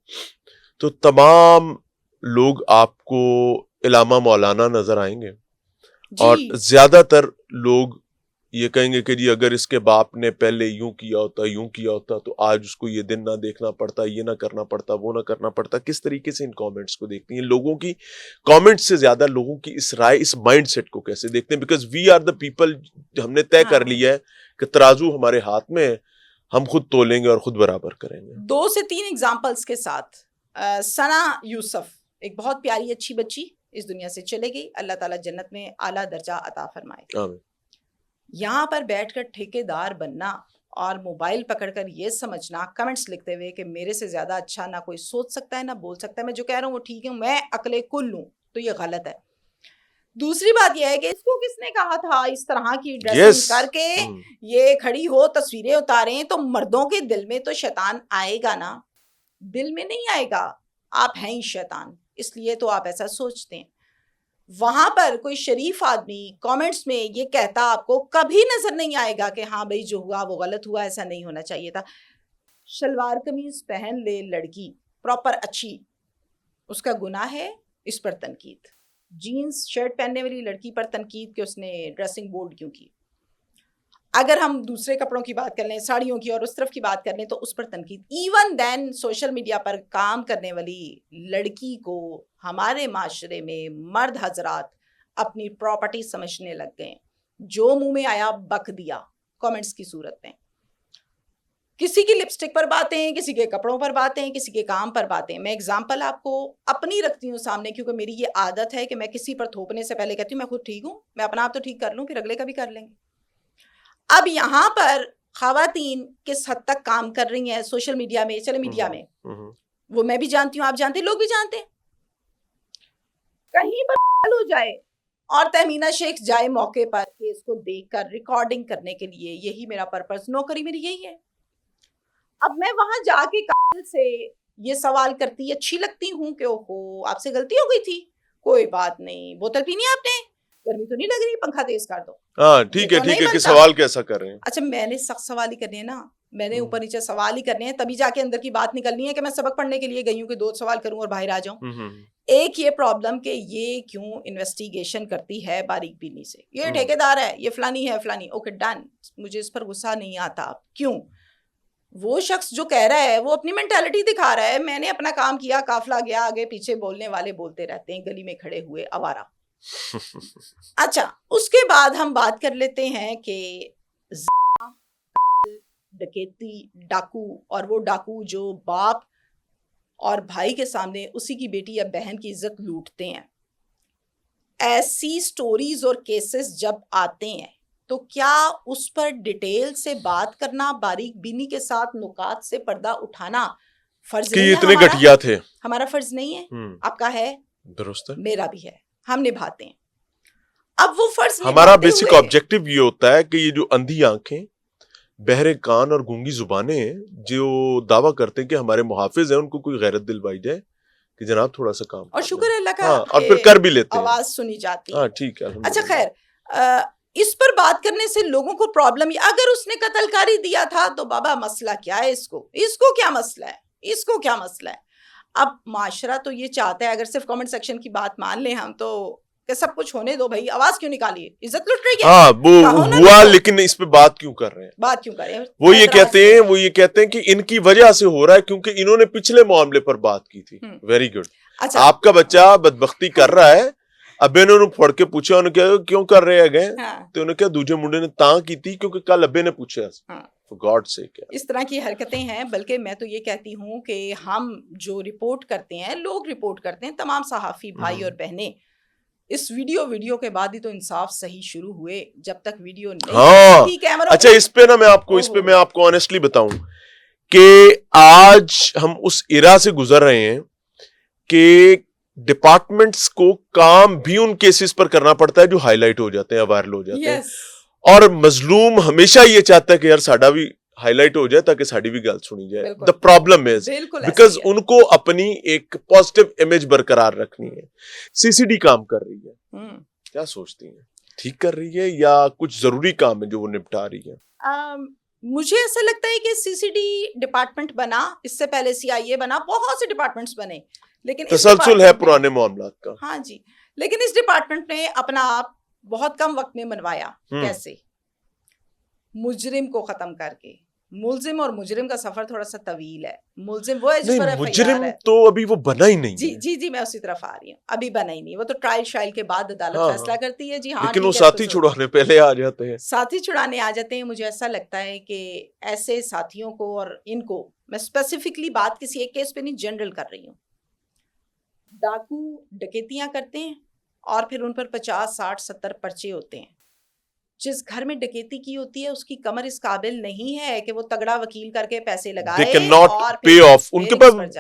تو تمام لوگ آپ کو علامہ مولانا نظر آئیں گے, اور زیادہ تر لوگ یہ کہیں گے کہ جی اگر اس کے باپ نے پہلے یوں کیا ہوتا تو آج اس کو یہ دن نہ دیکھنا پڑتا, یہ نہ کرنا پڑتا, وہ نہ کرنا پڑتا. کس طریقے سے ان کامنٹس کو دیکھتی ہیں؟ لوگوں کی کامنٹس سے زیادہ لوگوں کی اس رائے, اس مائنڈ سیٹ کو کیسے دیکھتے ہیں؟ Because we are the people, ہم نے طے کر لیا ہے کہ ترازو ہمارے ہاتھ میں ہے, ہم خود تولیں گے اور خود برابر کریں گے. 2 سے 3 ایگزامپلس کے ساتھ, ثنا یوسف ایک بہت پیاری اچھی بچی اس دنیا سے چلے گئی, اللہ تعالیٰ جنت میں اعلیٰ درجہ عطا فرمائے. آمین. یہاں پر بیٹھ کر ٹھیکیدار بننا اور موبائل پکڑ کر یہ سمجھنا, کمنٹس لکھتے ہوئے کہ میرے سے زیادہ اچھا نہ کوئی سوچ سکتا ہے نہ بول سکتا ہے, میں جو کہہ رہا ہوں وہ ٹھیک ہے, میں عقل کل ہوں, تو یہ غلط ہے. دوسری بات یہ ہے کہ اس کو کس نے کہا تھا اس طرح کی ڈریسنگ کر کے یہ کھڑی ہو تصویریں اتاریں؟ تو مردوں کے دل میں تو شیطان آئے گا نا, دل میں نہیں آئے گا, آپ ہیں ہی شیطان, اس لیے تو آپ ایسا سوچتے ہیں. وہاں پر کوئی شریف آدمی کامنٹس میں یہ کہتا آپ کو کبھی نظر نہیں آئے گا کہ ہاں بھائی جو ہوا وہ غلط ہوا, ایسا نہیں ہونا چاہیے تھا. شلوار قمیض پہن لے لڑکی پراپر اچھی, اس کا گناہ ہے, اس پر تنقید. جینز شرٹ پہننے والی لڑکی پر تنقید کہ اس نے ڈریسنگ بورڈ کیوں کی. اگر ہم دوسرے کپڑوں کی بات کر لیں, ساڑیوں کی, اور اس طرف کی بات کر لیں تو اس پر تنقید. ایون دین سوشل میڈیا پر کام کرنے والی لڑکی کو ہمارے معاشرے میں مرد حضرات اپنی پراپرٹی سمجھنے لگ گئے, جو منہ میں آیا بک دیا کامنٹس کی صورت میں. کسی کی لپسٹک پر باتیں, کسی کے کپڑوں پر باتیں, کسی کے کام پر باتیں. میں اگزامپل آپ کو اپنی رکھتی ہوں سامنے, کیونکہ میری یہ عادت ہے کہ میں کسی پر تھوپنے سے پہلے کہتی ہوں میں خود ٹھیک ہوں, میں اپنا آپ تو ٹھیک کر لوں, پھر اگلے کا بھی کر لیں گے. اب یہاں پر خواتین کس حد تک کام کر رہی ہیں سوشل میڈیا میں, چلے میڈیا میں, وہ میں بھی جانتی ہوں, آپ جانتے ہیں, لوگ بھی جانتے ہیں. کہیں پر ہو جائے اور تہمینہ شیخ جائے موقع پر کہ اس کو دیکھ کر ریکارڈنگ کرنے کے لیے, یہی میرا پرپس, نوکری میری یہی ہے. اب میں وہاں جا کے قاتل سے یہ سوال کرتی اچھی لگتی ہوں کہ اوہو آپ سے غلطی ہو گئی تھی, کوئی بات نہیں, بوتل پینی آپ نے, گرمی تو نہیں لگ رہی, پنکھا تیز کر دو. ہاں ٹھیک ہے ٹھیک ہے, کہ سوال کیسا کر رہے ہیں. اچھا میں نے سخت سوال ہی کرنے ہیں نا, میں نے اوپر نیچے سوال ہی کرنے ہیں, تبھی جا کے اندر کی بات نکلنی ہے کہ میں سبق پڑھنے کے لیے گئی ہوں کہ 2 سوال کروں اور باہر آ جاؤں. ایک یہ پرابلم کہ یہ کیوں انویسٹیگیشن کرتی ہے باریک بینی سے, یہ ٹھیکیدار ہے, یہ فلانی ہے فلانی, اوکے ڈن, مجھے اس پر غصہ نہیں آتا. کیوں؟ وہ شخص جو کہہ رہا ہے وہ اپنی مینٹالٹی دکھا رہا ہے, میں نے اپنا کام کیا, قافلہ گیا آگے پیچھے, بولنے والے بولتے رہتے ہیں گلی میں کھڑے ہوئے آوارہ. اچھا اس کے بعد ہم بات کر لیتے ہیں کہ ڈکیتی, ڈاکو, اور وہ ڈاکو جو باپ اور بھائی کے سامنے اسی کی بیٹی یا بہن کی عزت لوٹتے ہیں. ایسی سٹوریز اور کیسز جب آتے ہیں تو کیا اس پر ڈیٹیل سے بات کرنا, باریک بینی کے ساتھ نکات سے پردہ اٹھانا فرض نہیں ہے اتنے گھٹیا تھے؟ ہمارا فرض نہیں ہے, آپ کا ہے, درست ہے, میرا بھی ہے, ہم نبھاتے ہیں. اب وہ فرض ہمارا بیسک آبجیکٹیو یہ ہوتا ہے کہ یہ جو اندھی آنکھیں, بہرے کان اور گونگی زبانیں ہیں جو دعویٰ کرتے ہیں کہ ہمارے محافظ ہیں, ان کو کوئی غیرت دلوائی جائے کہ جناب تھوڑا سا کام, اور شکر ہے اللہ کا, اور پھر کر بھی لیتے ہیں, آواز سنی جاتی ہے. ہاں ٹھیک ہے. اچھا خیر, اس پر بات کرنے سے لوگوں کو پرابلم, اگر اس نے قتل کاری دیا تھا تو بابا مسئلہ کیا ہے, اس کو کیا مسئلہ ہے, اس کو کیا مسئلہ ہے. اب معاشرہ تو یہ چاہتا ہے, اگر صرف کامنٹ سیکشن کی بات مان لیں ہم تو, کہ سب کچھ ہونے دو بھائی, آواز کیوں نکالی ہے, عزت لٹ رہی ہے. ہاں وہ ہوا, لیکن اس پہ بات کیوں کر رہے ہیں, بات کیوں کر رہے ہیں, وہ یہ کہتے ہیں کہ ان کی وجہ سے ہو رہا ہے کیونکہ انہوں نے پچھلے معاملے پر بات کی تھی. Very good. آپ کا بچہ بدبختی کر رہا ہے, ابے نے انہوں پڑھ کے پوچھا, انہوں کہا کیوں کر رہے ہیں گئے, تو انہوں نے کہا دوجے منڈے نے تاں کی تھی کیونکہ کل ابے نے پوچھا. گاڈ سے کیا اس طرح کی حرکتیں ہیں. بلکہ میں تو یہ کہتی ہوں کہ ہم جو رپورٹ کرتے ہیں, لوگ رپورٹ کرتے ہیں, تمام صحافی بھائی اور بہنیں, اس ویڈیو کے بعد ہی تو انصاف صحیح شروع ہوئے, جب تک ویڈیو نہیں کیمرہ. اچھا اس پہ نا میں آپ کو آنیسٹلی بتاؤں کہ آج ہم اس ایرا سے گزر رہے ہیں کہ ڈپارٹمنٹس کو کام بھی ان کیسز پر کرنا پڑتا ہے جو ہائی لائٹ ہو جاتے ہیں, وائرل ہو جاتے ہیں, اور مظلوم ہمیشہ یہ چاہتا ہے کہ یار ساڈا بھی ہائی لائٹ ہو جائے تاکہ ساڈی بھی گل سنی جائے. دا پرابلم از بیکاز ان کو اپنی ایک پازیٹیو امیج برقرار رکھنی ہے. سی سی ڈی کام کر رہی ہے, کیا سوچتی ہیں, ٹھیک کر رہی ہے یا کچھ ضروری کام ہے جو وہ نپٹا رہی ہے؟ مجھے ایسا لگتا ہے کہ سی سی ڈی ڈپارٹمنٹ بنا, اس سے پہلے سی آئی اے بنا, بہت سے ڈپارٹمنٹس بنے, لیکن تسلسل ہے پرانے معاملات کا. ہاں جی, لیکن اس ڈپارٹمنٹ نے اپنا آپ بہت کم وقت میں منوایا. کیسے؟ مجرم کو ختم کر کے. ملزم اور مجرم کا سفر تھوڑا سا طویل ہے. ملزم وہ ہے جس پر مجرم تو ابھی وہ بنا ہی نہیں. جی میں اسی طرف آ رہی ہوں, ابھی بنا ہی نہیں, وہ تو ٹرائل شائل کے بعد عدالت فیصلہ کرتی ہے. جی ہاں, لیکن وہ ساتھی چھڑانے پہلے آ جاتے ہیں, ساتھی چھڑانے آ جاتے ہیں. مجھے ایسا لگتا ہے کہ ایسے ساتھیوں کو اور ان کو, میں اسپیسیفکلی بات کسی ایک کیس پہ نہیں, جنرل کر رہی ہوں. ڈاکو ڈکیتیاں کرتے ہیں اور پھر ان پر 50, 60, 70 پرچے ہوتے ہیں. جس گھر میں ڈکیتی کی ہوتی ہے اس کی کمر اس قابل نہیں ہے کہ وہ تگڑا وکیل کر کے پیسے لگائے اور پے آف, ان کے پاس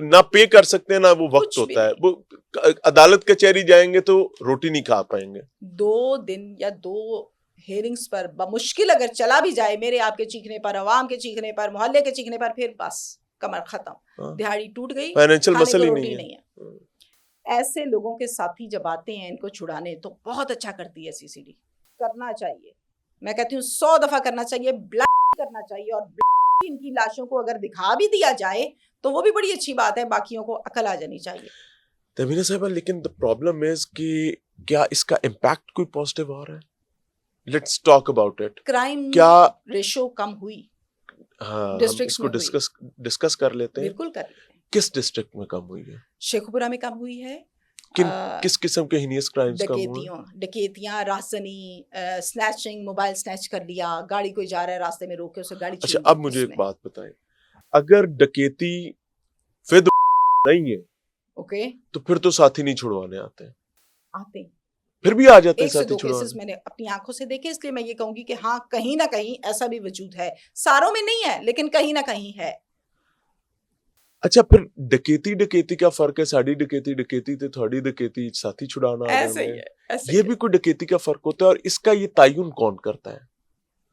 نہ پے کر سکتے ہیں نہ وہ وقت ہوتا ہے. وہ عدالت کچہری جائیں گے تو روٹی نہیں کھا پائیں گے. 2 دن یا 2 ہیئرنگز پر بمشکل اگر چلا بھی جائے, میرے آپ کے چیخنے پر, عوام کے چیخنے پر, محلے کے چیخنے پر, پھر بس کمر ختم, دہاڑی ٹوٹ گئی, فائنینشیل مسئلہ ہی نہیں ہے. ایسے لوگوں کے ساتھی جب آتے ہیں ان کو چھڑانے تو بہت اچھا کرتی ہے سی سی ڈی. کرنا چاہیے, میں کہتی ہوں 100 دفعہ کرنا چاہیے, بلڈ کرنا چاہیے, اور ان کی لاشوں کو اگر دکھا بھی دیا جائے تو وہ بھی بڑی اچھی بات ہے, باقیوں کو عقل آ جانی چاہیے. تمینہ صاحبہ, لیکن the problem is کہ کیا اس کا امپیکٹ کوئی پازیٹیو آ رہا ہے؟ Let's talk about it. Crime کیا ریشو کم ہوئی؟ ہاں, اس کو ڈسکس کر لیتے ہیں. بالکل کر لیتے ہیں. کس ڈسٹرکٹ میں کم ہوئی ہے؟ شیخوپورہ میں کم ہوئی ہے. کس قسم کے ہینیس کرائمز کم ہوئے؟ ڈکیتیاں, رہزنی, سنیچنگ, موبائل سنیچ کر لیا, گاڑی کوئی جا رہا ہے راستے میں روک کے اسے گاڑی. اچھا اب مجھے ایک بات بتائیں, اگر ڈکیتی فد نہیں ہے اوکے تو پھر تو ساتھی نہیں چھڑوانے آتے ہیں, پھر بھی آ جاتے ہیں ساتھی چھڑوانے. 1 سے 2 کیسز میں نے اپنی آنکھوں سے دیکھے, اس لیے میں یہ کہوں گی کہ ہاں کہیں نہ کہیں ایسا بھی وجود ہے. ساروں میں نہیں ہے لیکن کہیں نہ کہیں ہے. اچھا پھر ڈکیتی کا فرق ہے؟ ساڑی ڈکیتی تے تھوڑی ڈکیتی ساتھی چھڑانا, ایسے ہی ہے. یہ بھی کوئی ڈکیتی کا فرق ہوتا ہے, اور اس کا یہ تعین کون کرتا ہے؟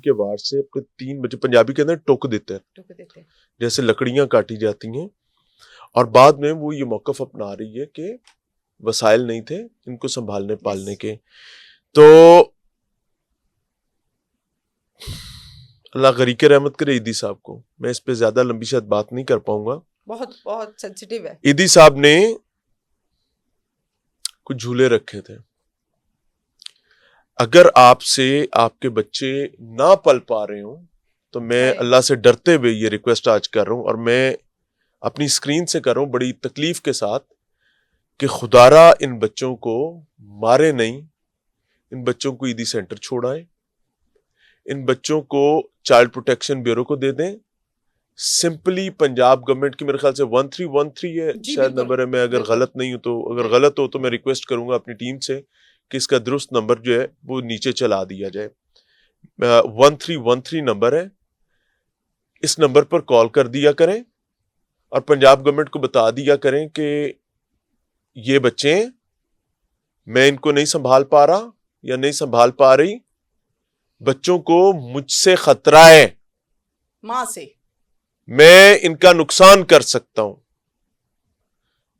کے وار سے اپنے 3 بچے, پنجابی کے اندر ٹوک دیتے ہیں, جیسے لکڑیاں کاٹی جاتی ہیں, اور بعد میں وہ یہ موقف اپنا رہی ہے کہ وسائل نہیں تھے ان کو سنبھالنے پالنے کے. تو اللہ غریق رحمت کرے ایدی صاحب کو. میں اس پہ زیادہ لمبی شاید بات نہیں کر پاؤں گا, بہت بہت سینسیٹیو ہے. ایدی صاحب نے کچھ جھولے رکھے تھے. اگر آپ سے آپ کے بچے نہ پل پا رہے ہوں تو میں اللہ سے ڈرتے ہوئے یہ ریکویسٹ آج کر رہا ہوں, اور میں اپنی اسکرین سے کر رہا ہوں بڑی تکلیف کے ساتھ, کہ خدارا ان بچوں کو مارے نہیں, ان بچوں کو ایدی سینٹر چھوڑائیں, ان بچوں کو چائلڈ پروٹیکشن بیورو کو دے دیں. سمپلی پنجاب گورنمنٹ کی میرے خیال سے 1313 ہے شاید نمبر ہے, میں اگر غلط نہیں ہوں تو, اگر غلط ہو تو میں ریکویسٹ کروں گا اپنی ٹیم سے کہ اس کا درست نمبر جو ہے وہ نیچے چلا دیا جائے. 1313 نمبر ہے, اس نمبر پر کال کر دیا کریں اور پنجاب گورنمنٹ کو بتا دیا کریں کہ یہ بچے میں ان کو نہیں سنبھال پا رہا یا نہیں سنبھال پا رہی, بچوں کو مجھ سے خطرہ ہے, ماں سے میں ان کا نقصان کر سکتا ہوں.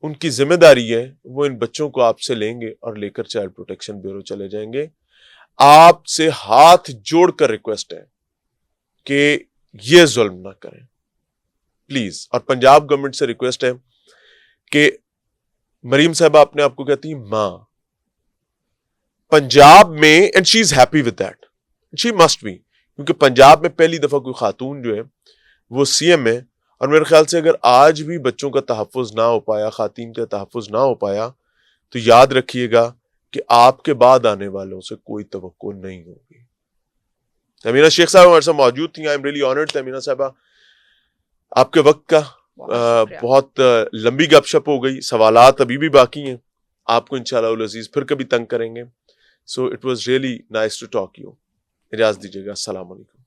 ان کی ذمہ داری ہے وہ ان بچوں کو آپ سے لیں گے اور لے کر چائلڈ پروٹیکشن بیورو چلے جائیں گے. آپ سے ہاتھ جوڑ کر ریکویسٹ ہے کہ یہ ظلم نہ کریں پلیز. اور پنجاب گورنمنٹ سے ریکویسٹ ہے کہ مریم صاحبہ اپنے آپ کو کہتی ہیں ماں, پنجاب میں, and she is happy with that, she must be, کیونکہ پنجاب میں پہلی دفعہ کوئی خاتون جو ہے وہ سی ایم ہے, اور میرے خیال سے اگر آج بھی بچوں کا تحفظ نہ ہو پایا, خواتین کا تحفظ نہ ہو پایا, تو یاد رکھیے گا کہ آپ کے بعد آنے والوں سے کوئی توقع نہیں ہوگی. تمینہ شیخ صاحب ہمارے ساتھ موجود تھیں. I am really honoured Tamina صاحبہ, آپ کے وقت کا بہت لمبی گپ شپ ہو گئی, سوالات ابھی بھی باقی ہیں, آپ کو انشاءاللہ العزیز پھر کبھی تنگ کریں گے. So it was really nice to talk you. اجازت دیجیے گا, السلام علیکم.